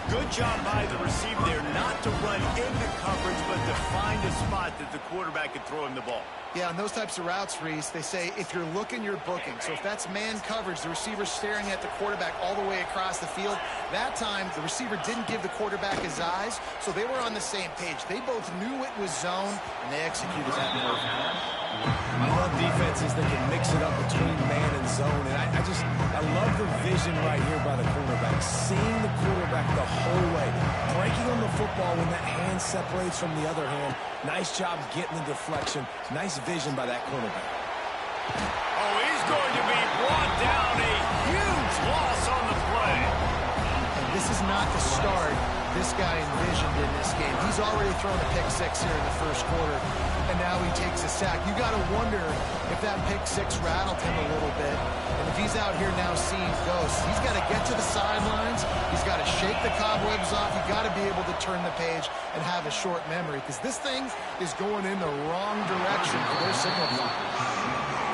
Good job by the receiver there not to run into coverage, but to find a spot that the quarterback could throw him the ball.
Yeah, on those types of routes, Reese, they say if you're looking, you're booking. So if that's man coverage, the receiver's staring at the quarterback all the way across the field. That time, the receiver didn't give the quarterback his eyes, so they were on the same page. They both knew it was zone, and they executed that perfectly.
I love defenses that can mix it up between man and zone, and I love the vision right here by the quarterback, seeing the quarterback the whole way, breaking on the football when that hand separates from the other hand. Nice job getting the deflection. Nice vision by that quarterback.
Oh, he's going to be brought down. A huge loss on the play.
And this is not the start this guy envisioned in this game. He's already thrown a pick six here in the first quarter, and now he takes a sack. You got to wonder if that pick six rattled him a little bit. And if he's out here now seeing ghosts, he's got to get to the sidelines. He's got to shake the cobwebs off. You got to be able to turn the page and have a short memory, because this thing is going in the wrong direction for their signal fire.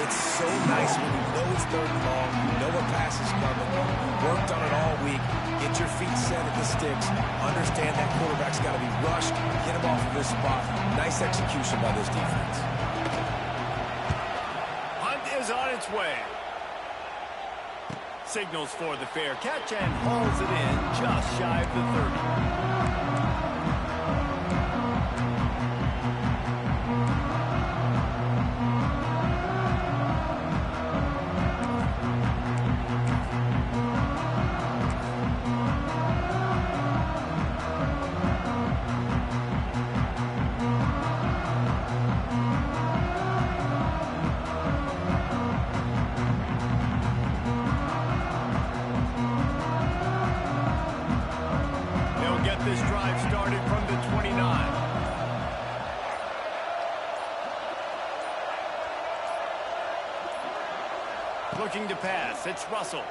It's so nice when you know it's third and long, you know a pass is coming, you worked on it all week, get your feet set at the sticks, understand that quarterback's got to be rushed, get him off of this spot. Nice execution by this defense.
Hunt is on its way. Signals for the fair catch and hauls it in just shy of the 30. This drive started from the 29. Looking to pass. It's Russell.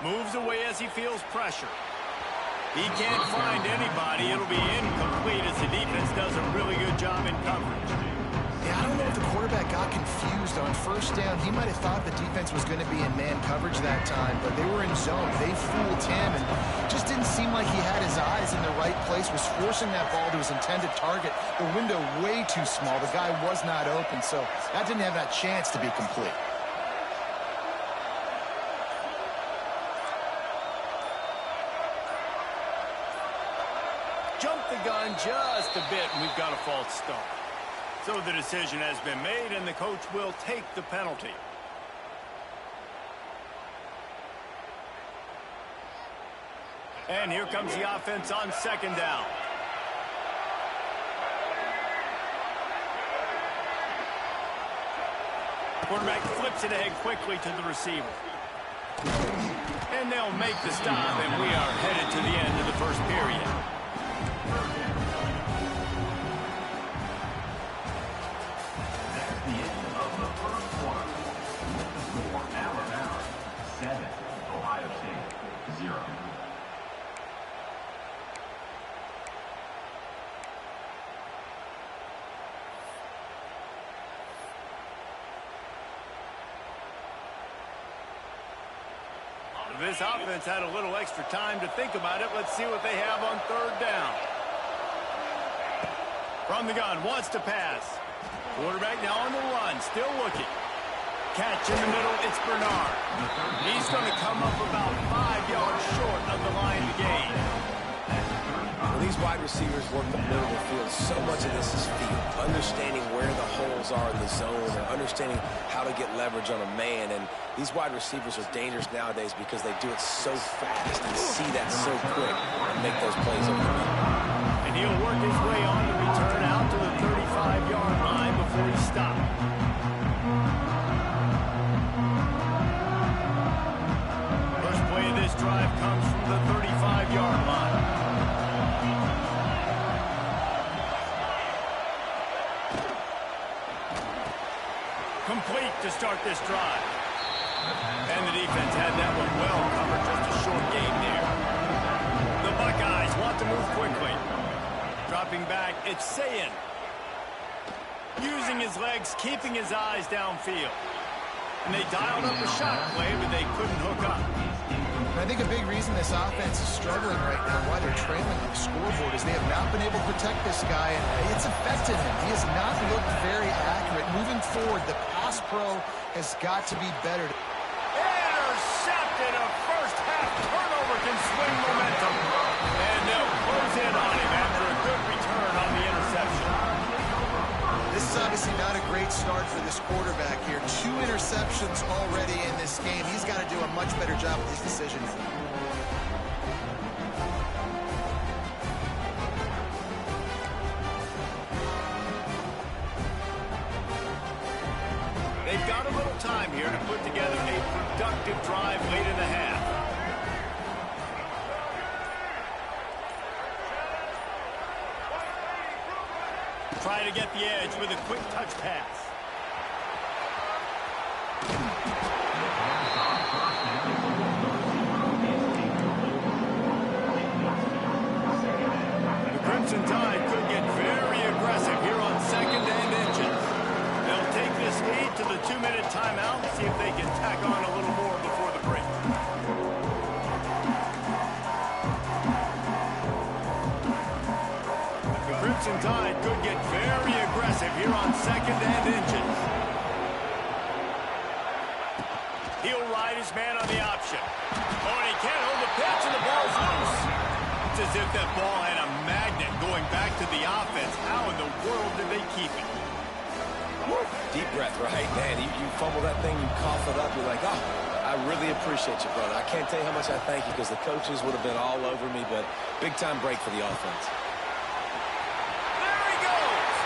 Moves away as he feels pressure. He can't find anybody. It'll be incomplete as the defense does a really good job in coverage.
Yeah, I don't know if the quarterback got confused on first down. He might have thought the defense was going to be in man coverage that time, but they were in zone. They fooled him and just didn't seem like he had his eyes in the right place, was forcing that ball to his intended target. The window way too small. The guy was not open, so that didn't have that chance to be complete.
Jump the gun just a bit, and we've got a false start. So the decision has been made, and the coach will take the penalty. And here comes the offense on second down. Quarterback flips it ahead quickly to the receiver. And they'll make the stop, and we are headed to the end of the first period. This offense had a little extra time to think about it. Let's see what they have on third down. From the gun, wants to pass. Quarterback now on the run, still looking. Catch in the middle, it's Bernard. He's going to come up about 5 yards short of the line to gain.
When these wide receivers work the middle of the field, so much of this is feel. Understanding where the holes are in the zone and understanding how to get leverage on a man. And these wide receivers are dangerous nowadays because they do it so fast and see that so quick and make those plays over the middle.
And he'll work his way on the return out to the 35-yard line before he stops. First play of this drive comes from the 35-yard line. Complete to start this drive. And the defense had that one well covered, just a short game there. The Buckeyes want to move quickly. Dropping back, it's Sayin. Using his legs, keeping his eyes downfield. And they dialed up a shot play, but they couldn't hook up.
And I think a big reason this offense is struggling right now, why they're trailing on the scoreboard, is they have not been able to protect this guy, and it's affected him. He has not looked very accurate. Moving forward, the pass pro has got to be better.
Intercepted. A first-half turnover can swing momentum. And they'll close in on him after a good return on the interception.
This is obviously not a great start for this quarterback here. 2 interceptions already in this game. He's got to do a much better job with his decision.
They've got a little time here to put together a productive drive late in the half. Try to get the edge with a quick touch pass. The Crimson Tide could get very aggressive here on second and inches. They'll take this lead to the 2-minute timeout and see if they can tack on a little more before the break. The Crimson Tide could get very aggressive here on second and inches. He'll ride his man on the option. Oh, and he can't hold the pitch, and the ball's loose. It's as if that ball had a magnet going back to the offense. How in the world did they keep it?
Deep breath, right? Man, you fumble that thing, you cough it up, you're like, oh, I really appreciate you, brother. I can't tell you how much I thank you because the coaches would have been all over me, but big-time break for the offense.
There he goes!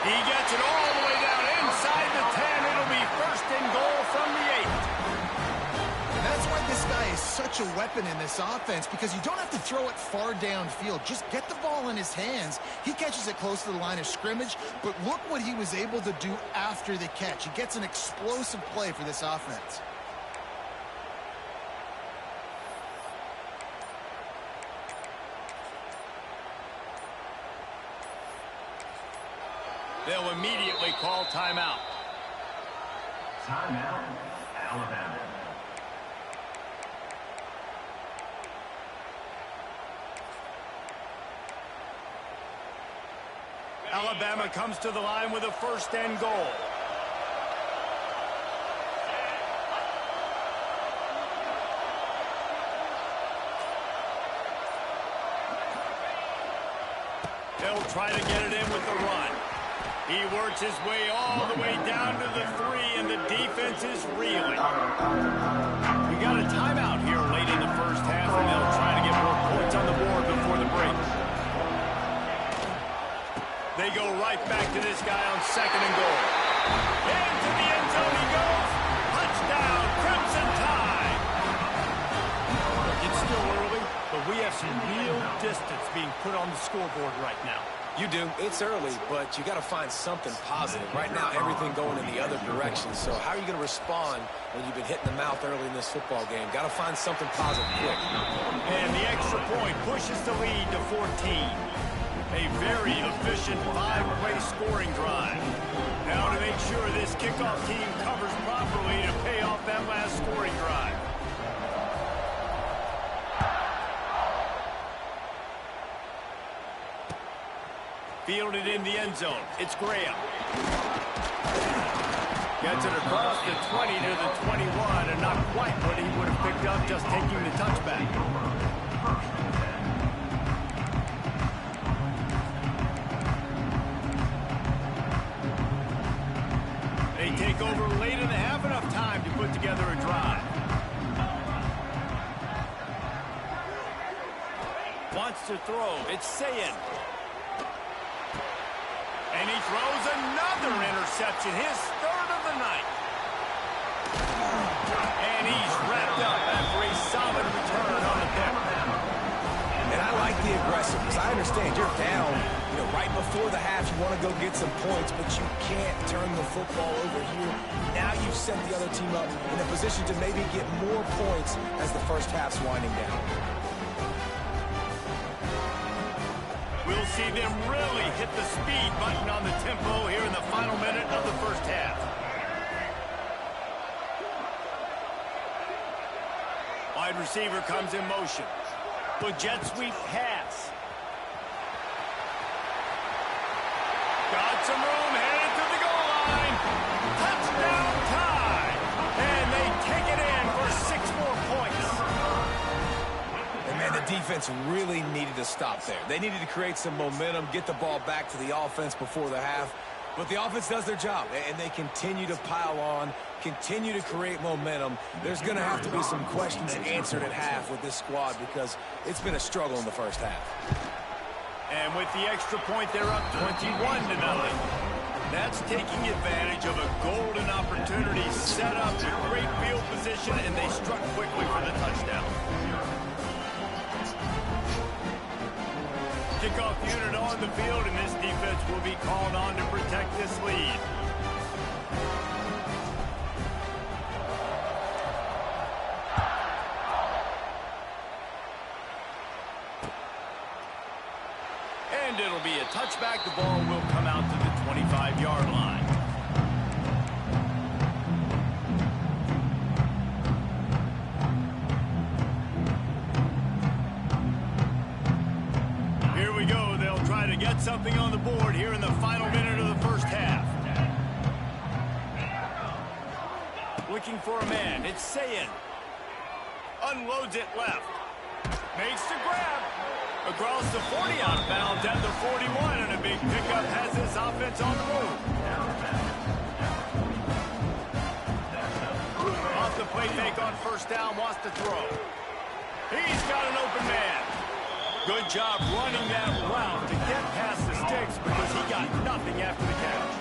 He gets it all the way down inside the 10. It'll be first and goal from the 8.
And that's why This guy is such a weapon in this offense because you don't have to throw it far downfield. Just get the ball in his hands. He catches it close to the line of scrimmage, but look what he was able to do after the catch. He gets an explosive play for this offense.
They'll immediately call timeout.
Timeout, Alabama.
Alabama comes to the line with a first and goal. They'll try to get it in with the run. He works his way all the way down to the 3, and the defense is reeling. We got a timeout here late in the first half, and they'll try to get more points on the board before the break. They go right back to this guy on second and goal. Into the end zone he goes. Touchdown, Crimson Tide. It's still early, but we have some real distance being put on the scoreboard right now.
You do. It's early, but you got to find something positive. Right now, everything going in the other direction. So how are you going to respond when you've been hit in the mouth early in this football game? Got to find something positive quick.
And the extra point pushes the lead to 14. A very efficient 5-way scoring drive. Now to make sure this kickoff team covers properly to pay off that last scoring drive. Fielded in the end zone. It's Graham. Gets it across the 20 to the 21, and not quite what he would have picked up just taking the touchback. They take over late in the half, enough time to put together a drive. Wants to throw. It's Sayin. And he throws another interception, his third of the night. And he's wrapped up after a solid return on the pick.
And I like the aggressiveness. I understand you're down, right before the half. You want to go get some points, but you can't turn the football over here. Now you've set the other team up in a position to maybe get more points as the first half's winding down.
We'll see them really hit the speed button on the tempo here in the final minute of the first half. Wide receiver comes in motion. The jet sweep pass. Got some room, headed to the goal line. Touchdown Tide. And they take it in for 6 more points.
And man, the defense really needed to stop there. They needed to create some momentum, get the ball back to the offense before the half. But the offense does their job, and they continue to pile on, continue to create momentum. There's going to have to be some questions answered at half with this squad because it's been a struggle in the first half.
And with the extra point, they're up 21-0. That's taking advantage of a golden opportunity set up with great field position, and they struck quickly for the touchdown. Kickoff unit on the field, and this defense will be called on to protect this lead. And it'll be a touchback. The ball will come out to the 25-yard line. Here we go. They'll try to get something on the board here in the final minute of the first half. Looking for a man. It's Sayin. Unloads it left. Makes the grab. Across the 40 outbound at the 41, and a big pickup has his offense on the move. Off the play fake on first down, wants to throw. He's got an open man. Good job running that route to get past the sticks because he got nothing after the catch.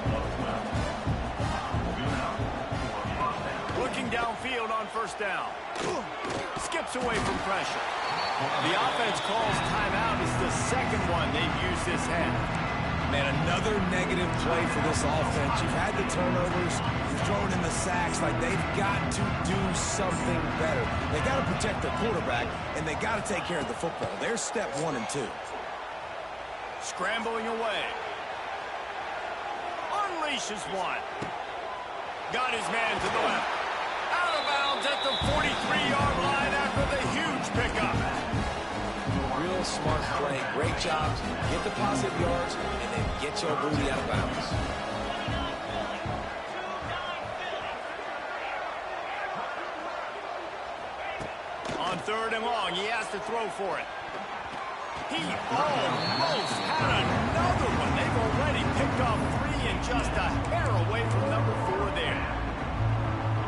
Looking downfield on first down. Skips away from pressure. The offense calls timeout. It's the second one they've used this half.
Man, another negative play for this offense. You've had the turnovers, you've thrown in the sacks. Like, they've got to do something better. They got to protect their quarterback, and they got to take care of the football. There's step 1 and 2.
Scrambling away. Unleashes one. Got his man to the left. Out of bounds at the 43-yard line after the huge pickup.
Real smart play. Great job. Get the positive yards and then get your booty out of bounds.
On 3rd and long, he has to throw for it. He almost had another one. They've already picked off 3 and just a hair away from number 4 there.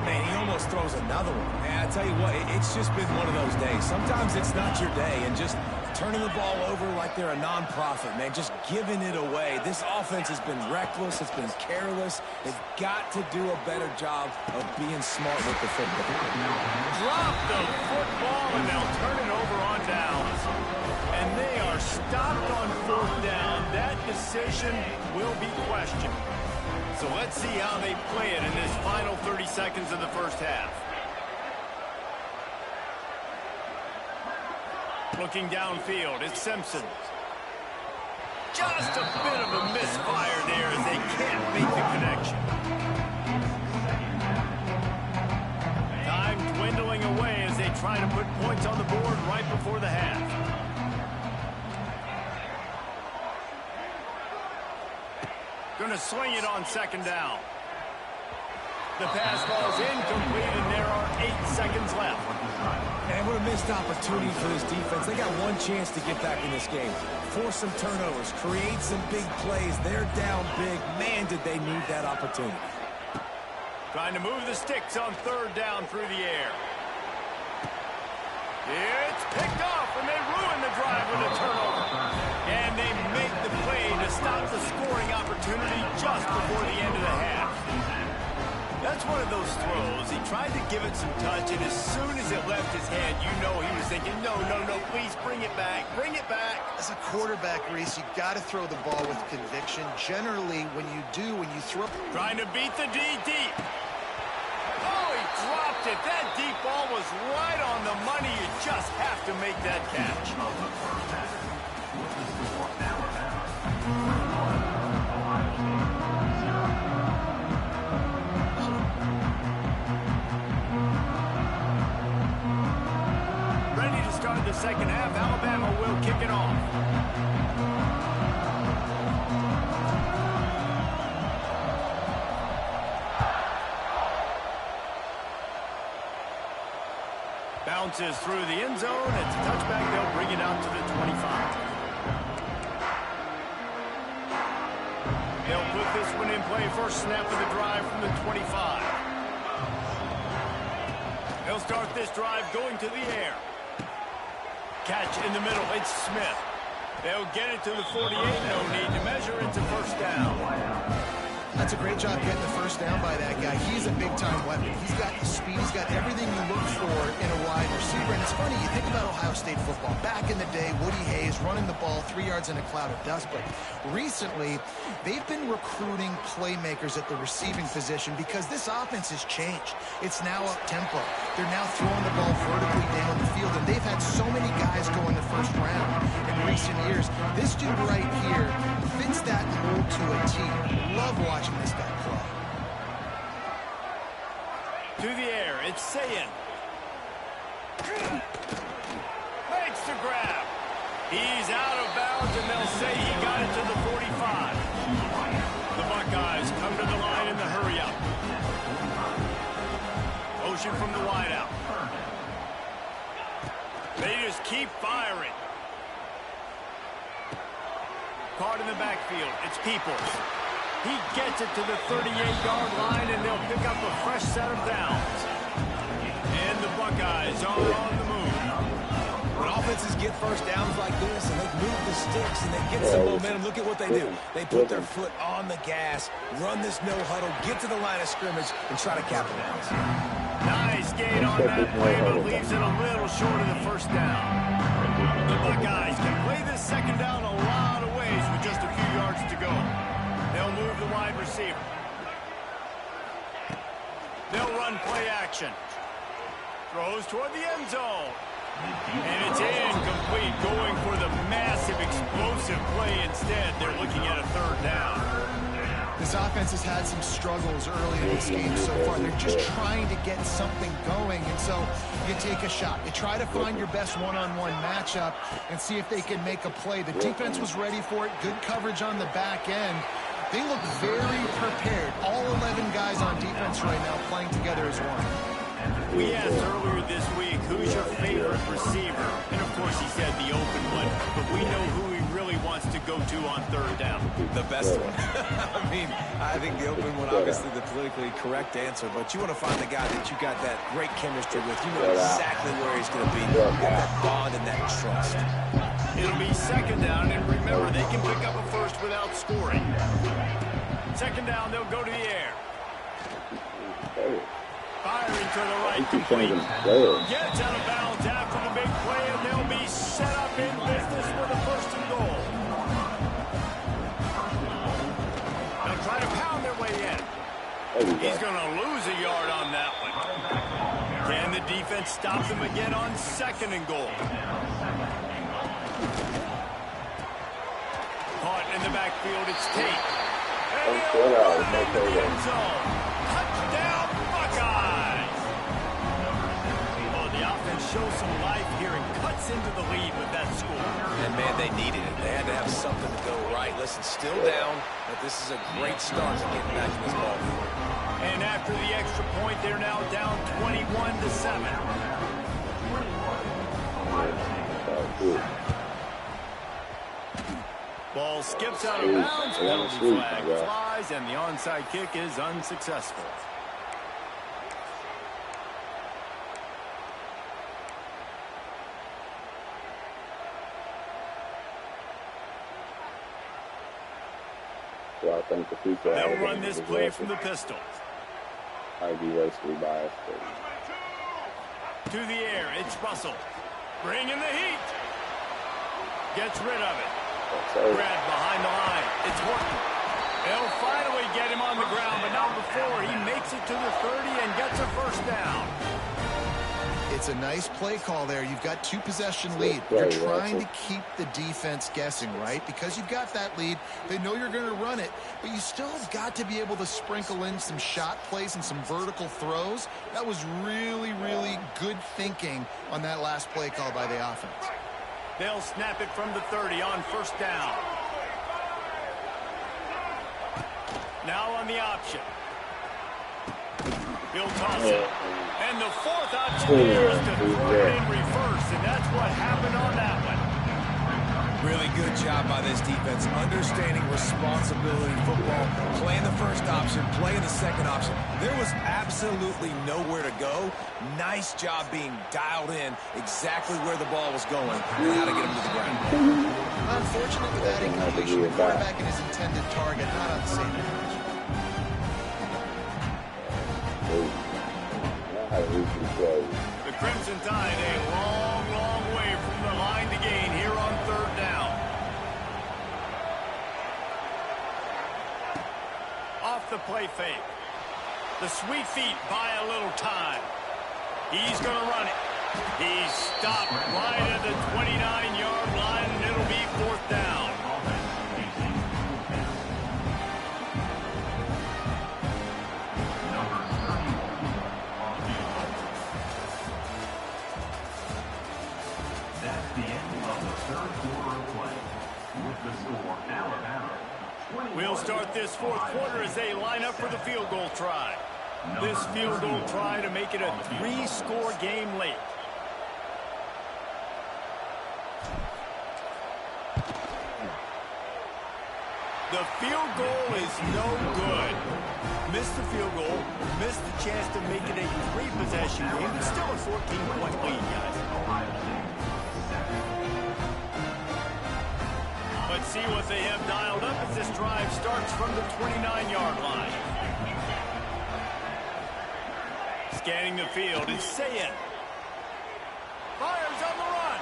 Man, he almost throws another one. Man, I tell you what, it's just been one of those days. Sometimes it's not your day, and just turning the ball over like they're a non-profit, man, just giving it away. This offense has been reckless. It's been careless. They've got to do a better job of being smart with the football.
Drop the football, and they'll turn it over on downs. And they are stopped on 4th down. That decision will be questioned. So let's see how they play it in this final 30 seconds of the first half. Looking downfield, it's Simpson. Just a bit of a misfire there as they can't make the connection. Time dwindling away as they try to put points on the board right before the half. Going to sling it on 2nd down. The pass ball's incomplete, and there are 8 seconds left.
And what a missed opportunity for this defense. They got one chance to get back in this game. Force some turnovers, create some big plays. They're down big. Man, did they need that opportunity.
Trying to move the sticks on 3rd down through the air. It's picked off, and they ruin the drive with a turnover. And they make the play to stop the scoring opportunity just before the end of the half. That's one of those throws. He tried to give it some touch, and as soon as it left his hand, you know he was thinking, no, please bring it back, bring it back.
As a quarterback, Reese, you got to throw the ball with conviction. Generally, when you do, when you throw...
Trying to beat the D deep. Oh, he dropped it. That deep ball was right on the money. You just have to make that catch. Ready to start the second half. Alabama will kick it off. Bounces through the end zone. It's a touchback. They'll bring it out to the 25. They'll put this one in play. First snap of the drive from the 25. They'll start this drive going to the air. Catch in the middle. It's Smith. They'll get it to the 48. No need to measure. It's a first down.
That's a great job getting the first down by that guy. He's a big-time weapon. He's got the speed. He's got everything you look for in a wide receiver. And it's funny, you think about Ohio State football. Back in the day, Woody Hayes running the ball 3 yards in a cloud of dust. But recently, they've been recruiting playmakers at the receiving position because this offense has changed. It's now up-tempo. They're now throwing the ball vertically down the field. And they've had so many guys go in the first round in recent years. This dude right here fits that mold to a T. Love watching this guy play.
To the air, it's Sayin. Makes the grab. He's out of bounds, and they'll say he got it to the 45. The Buckeyes come to the line in the hurry-up. Motion from the wideout. They just keep firing. Caught in the backfield. It's Peoples. He gets it to the 38-yard line, and they'll pick up a fresh set of downs. And the Buckeyes are on the move.
When offenses get first downs like this, and they move the sticks, and they get some momentum, look at what they do. They put their foot on the gas, run this no-huddle, get to the line of scrimmage, and try to capitalize.
Nice gain on that play, but leaves it a little short of the first down. The Buckeyes can play this second down a lot of ways with just a few yards to go. They'll move the wide receiver. They'll run play action. Throws toward the end zone. And it's incomplete, going for the massive explosive play instead. They're looking at a third down.
This offense has had some struggles early in this game so far. They're just trying to get something going, and so you take a shot. You try to find your best one-on-one matchup and see if they can make a play. The defense was ready for it. Good coverage on the back end. They look very prepared. All 11 guys on defense right now playing together as one.
We asked earlier this week, who's your favorite receiver? And of course he said the open one, but we know who he really wants to go to on third down.
The best one. I mean, I think the open one, obviously the politically correct answer, but you want to find the guy that you got that great chemistry with. You know exactly where he's going to be. You got that bond and that trust.
It'll be second down, and remember, they can pick up a first without scoring. Second down, they'll go to the air. Firing to the right, complete. Gets out of bounds after the big play, and they'll be set up in business for the first and goal. They'll try to pound their way in. He's going to lose a yard on that one. Can the defense stop them again on second and goal? Caught in the backfield, it's Tate. And he'll run into the end zone. Touchdown, Buckeyes! Oh, the offense shows some life here and cuts into the lead with that score.
And, man, they needed it. They had to have something to go right. Listen, still down, but this is a great start to getting back in this ball game.
And after the extra point, they're now down 21-7. Ball skips out of bounds, penalty flag flies, and the onside kick is unsuccessful.
So I think the future.
They'll run this play from the pistol.
I'd be racially biased.
To the air, it's Russell. Bringing the heat. Gets rid of it. Brad behind the line. It's Horton. They'll finally get him on the ground, but not before he makes it to the 30 and gets a first down.
It's a nice play call there. You've got 2-possession lead. You're trying to keep the defense guessing, right? Because you've got that lead, they know you're going to run it, but you still have got to be able to sprinkle in some shot plays and some vertical throws. That was really, really good thinking on that last play call by the offense.
They'll snap it from the 30 on first down. Now on the option. He'll toss it. And the fourth option here is to throw it in reverse, and that's what happened on that one.
Really good job by this defense, understanding responsibility football, playing the first option, playing the second option. There was absolutely nowhere to go. Nice job being dialed in exactly where the ball was going and how to get him to the ground.
Unfortunate with that incompletion, the quarterback and his intended target not on the same page.
The Crimson Tide a long, long way from the line to gain here on third down. Off the play fake. The sweet feet buy a little time. He's going to run it. He's stopped right at the 29-yard line, and it'll be fourth down. We'll start this fourth quarter as they line up for the field goal try. This field goal try to make it a 3-score game late. The field goal is no good. Missed the field goal, missed the chance to make it a 3-possession game. It's still a 14-point lead, guys. Let's see what they have dialed up as this drive starts from the 29-yard line. Scanning the field, it's Sayin. Fires on the run.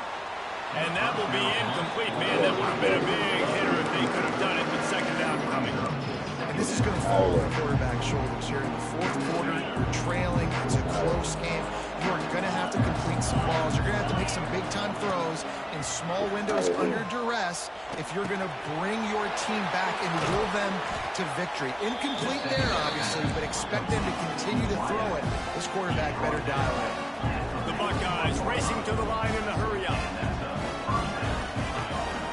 And that will be incomplete. Man, that would have been a big hitter if they could have done it with second down coming.
And this is going to fall on the quarterback's shoulders here in the fourth quarter. You're trailing. It's a close game. You are going to have to complete some balls. You're going to have to make some big-time throws in small windows under duress if you're going to bring your team back and will them to victory. Incomplete there, obviously, but expect them to continue to throw it. This quarterback better dial in.
The Buckeyes racing to the line in the hurry-up.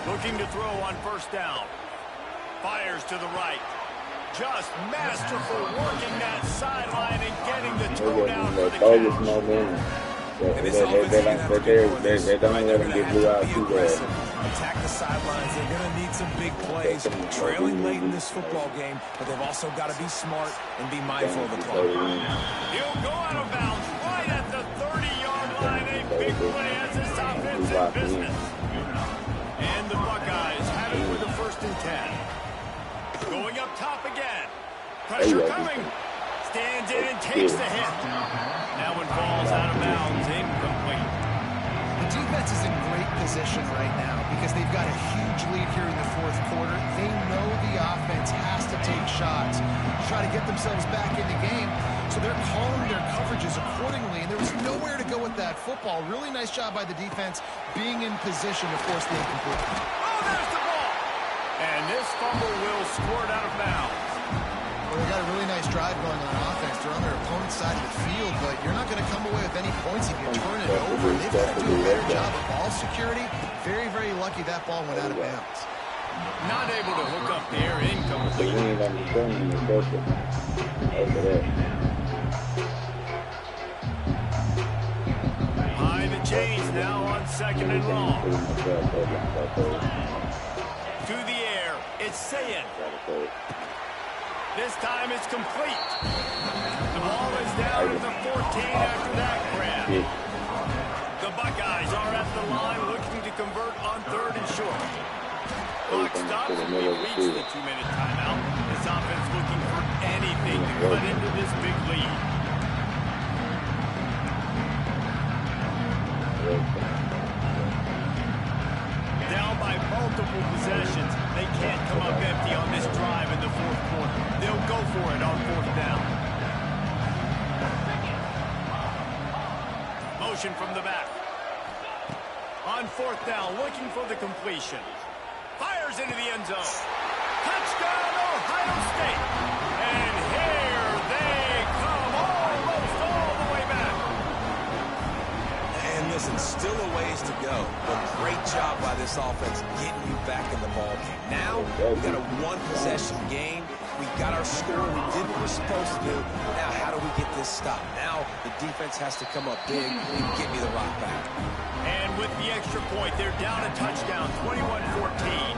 Looking to throw on first down. Fires to the right. Just masterful working that sideline and getting the toe down for the catch.
They don't let them get blue out too bad.
Attack the sidelines. They're going to need some big plays. Trailing late in this football game, but they've also got to be smart and be mindful of the clock.
He'll go out of bounds right at the 30-yard line. A big play as this offense in business. And the Buckeyes have it with the 1st and 10. Going up top again. Pressure coming. Stands in and takes the hit. That one falls out of bounds. Incomplete.
The defense is in great position right now because they've got a huge lead here in the fourth quarter. They know the offense has to take shots to try to get themselves back in the game. So they're calling their coverages accordingly, and there was nowhere to go with that football. Really nice job by the defense being in position to force the incomplete.
Oh, there's the ball. And this fumble will squirt out of bounds.
Well, they got a really nice drive going on offense. They're on their opponent's side of the field, but you're not going to come away with any points if you turn it over. They've got to do a better job of ball security. Very, very lucky that ball went out of bounds.
Not able to hook up there. Incomplete. Behind the chains now on 2nd and long. To the air, it's Sayin. This time it's complete. The ball is down to the 14 after that grab. The Buckeyes are at the line looking to convert on 3rd and short. Clock stops and we reach the 2-minute timeout. This offense looking for anything to cut into this big lead. Down by multiple possessions. They can't come up empty on this drive in the fourth quarter. They'll go for it on 4th down. Motion from the back. On 4th down, looking for the completion. Fires into the end zone. Touchdown, Ohio State. And here they come, almost all the way back.
And listen, still a ways to go, but great job by this offense getting you back in the ball game. Now, we've got a one-possession game. We got our score. We did what we're supposed to do. Now, how do we get this stopped? Now, the defense has to come up big and get me the rock back.
And with the extra point, they're down a touchdown, 21-14.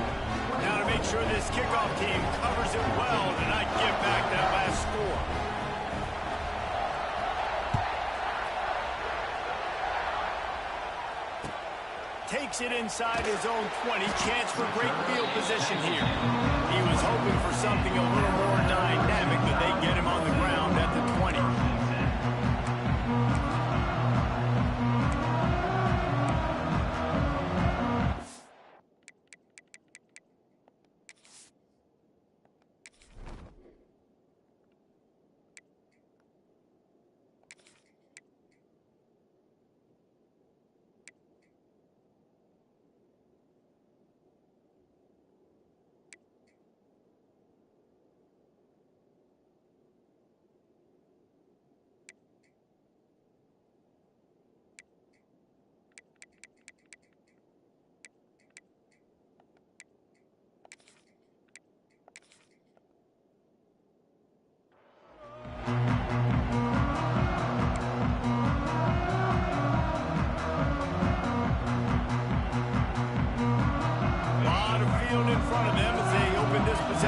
Now to make sure this kickoff team covers it well to not give back that last score. Takes it inside his own 20. Chance for great field position here. He was hoping for something a little more dynamic, but they get him on the ground at the 20.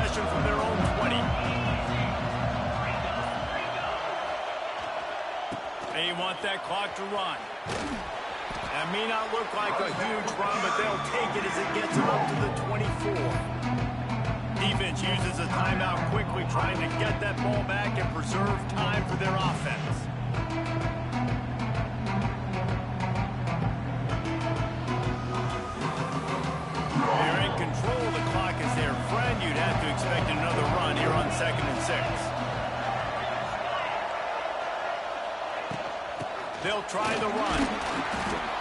From their own 20. They want that clock to run. That may not look like a huge run, but they'll take it as it gets them up to the 24. Defense uses a timeout quickly, trying to get that ball back and preserve time for their offense. 2nd and 6. They'll try the run.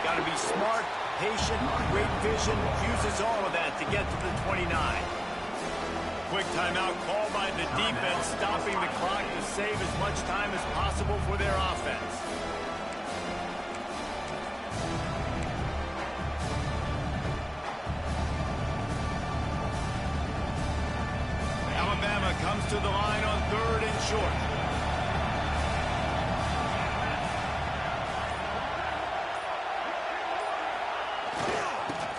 Got to be smart, patient, great vision, uses all of that to get to the 29. Quick timeout called by the defense, stopping the clock to save as much time as possible for their offense. Alabama comes to the line on 3rd and short.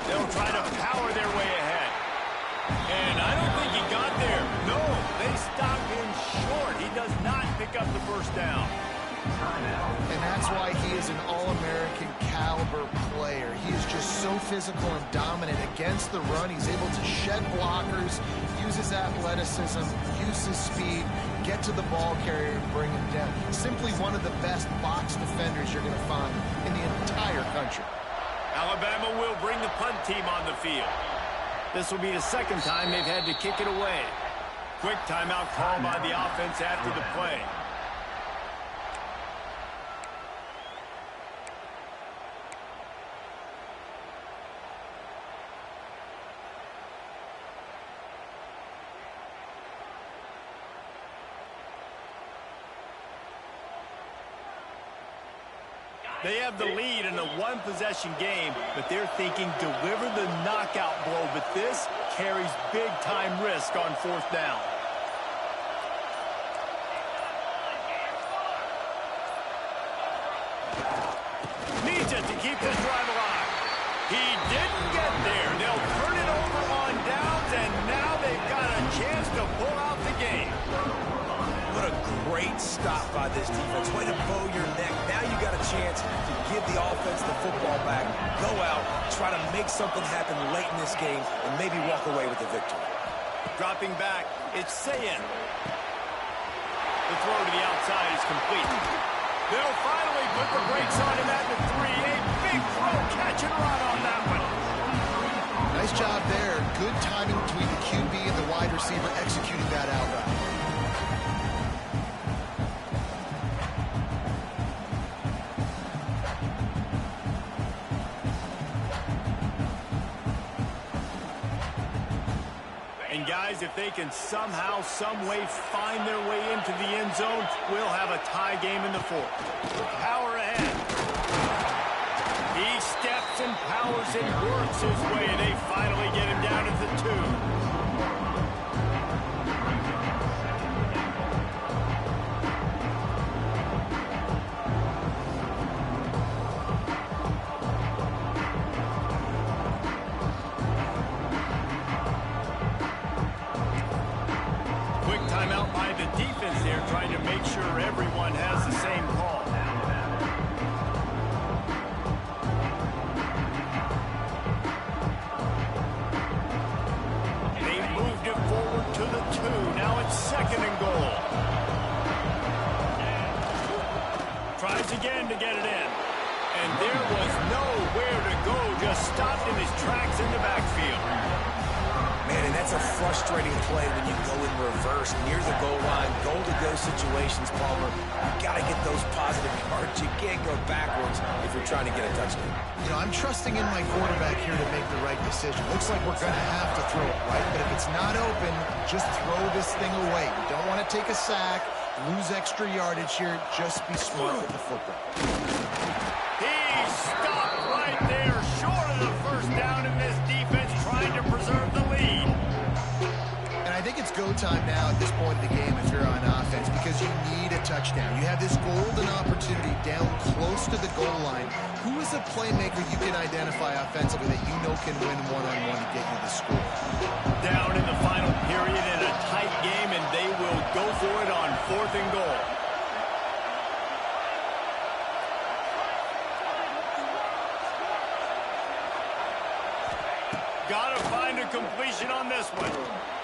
They'll try to power their way ahead. And I don't think he got there. No, they stopped him short. He does not pick up the first down.
And that's why he is an All-American caliber player. He is just so physical and dominant against the run. He's able to shed blockers, use his athleticism, use his speed, get to the ball carrier and bring him down. Simply one of the best box defenders you're going to find in the entire country.
Alabama will bring the punt team on the field. This will be the 2nd time they've had to kick it away. Quick timeout called by the offense after the play. They have the lead in a one-possession game, but they're thinking deliver the knockout blow, but this carries big-time risk on 4th down. Needs it to keep this drive alive. He didn't get there. They'll turn it over on downs, and now they've got a chance to pull out the game.
What a great stop by this defense. Way to bow your neck. Now you got a chance to give the offense the football back, go out, try to make something happen late in this game, and maybe walk away with the victory.
Dropping back, it's Sayin. The throw to the outside is complete. They'll finally put the brakes on him at the 3. A big throw, catch and run on that one.
Nice job there. Good timing between the QB and the wide receiver executing that out route.
Guys, if they can somehow, some way find their way into the end zone, we'll have a tie game in the 4th. Power ahead. He steps and powers and works his way. They finally get him down at the 2. Timeout by the defense there, trying to make sure everyone has the same call. They moved it forward to the 2. Now it's 2nd and goal. Tries again to get it in. And there was nowhere to go, just stopped in his tracks in the backfield.
Man, and that's a frustrating play when you go in reverse near the goal line, goal-to-go situations, Palmer. You got to get those positive yards. You can't go backwards if you're trying to get a touchdown.
You know, I'm trusting in my quarterback here to make the right decision. Looks like we're going to have to throw it, right? But if it's not open, just throw this thing away. You don't want to take a sack, lose extra yardage here. Just be smart with the football.
He stopped right there, short of the first down in this defense, trying to preserve the lead.
And I think it's go time now at this point in the game if you're on offense, because you need a touchdown. You have this golden opportunity down close to the goal line. Who is a playmaker you can identify offensively that you know can win one-on-one to get you the score?
Down in the final period in a tight game, and they will go for it on 4th and goal. Gotta find a completion on this one.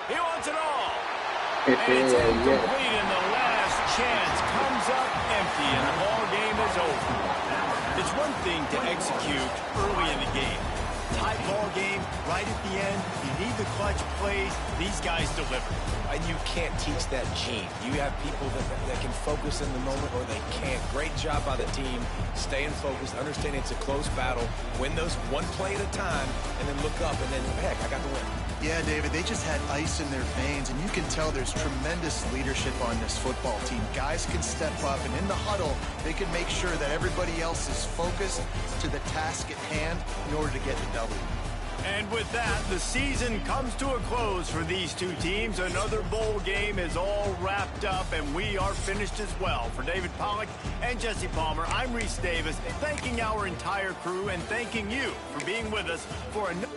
He wants it all. And it's incomplete, and the last chance comes up empty, and the ball game is over. It's one thing to execute early in the game, Tight ball game, right at the end. You need the clutch plays. These guys deliver.
And you can't teach that gene. You have people that can focus in the moment or they can't. Great job by the team, staying focused, understanding it's a close battle, win those one play at a time, and then look up, and then, heck, I got the win.
Yeah, David, they just had ice in their veins, and you can tell there's tremendous leadership on this football team. Guys can step up, and in the huddle, they can make sure that everybody else is focused to the task at hand in order to get the W.
And with that, the season comes to a close for these two teams. Another bowl game is all wrapped up, and we are finished as well. For David Pollack and Jesse Palmer, I'm Reese Davis, thanking our entire crew and thanking you for being with us for another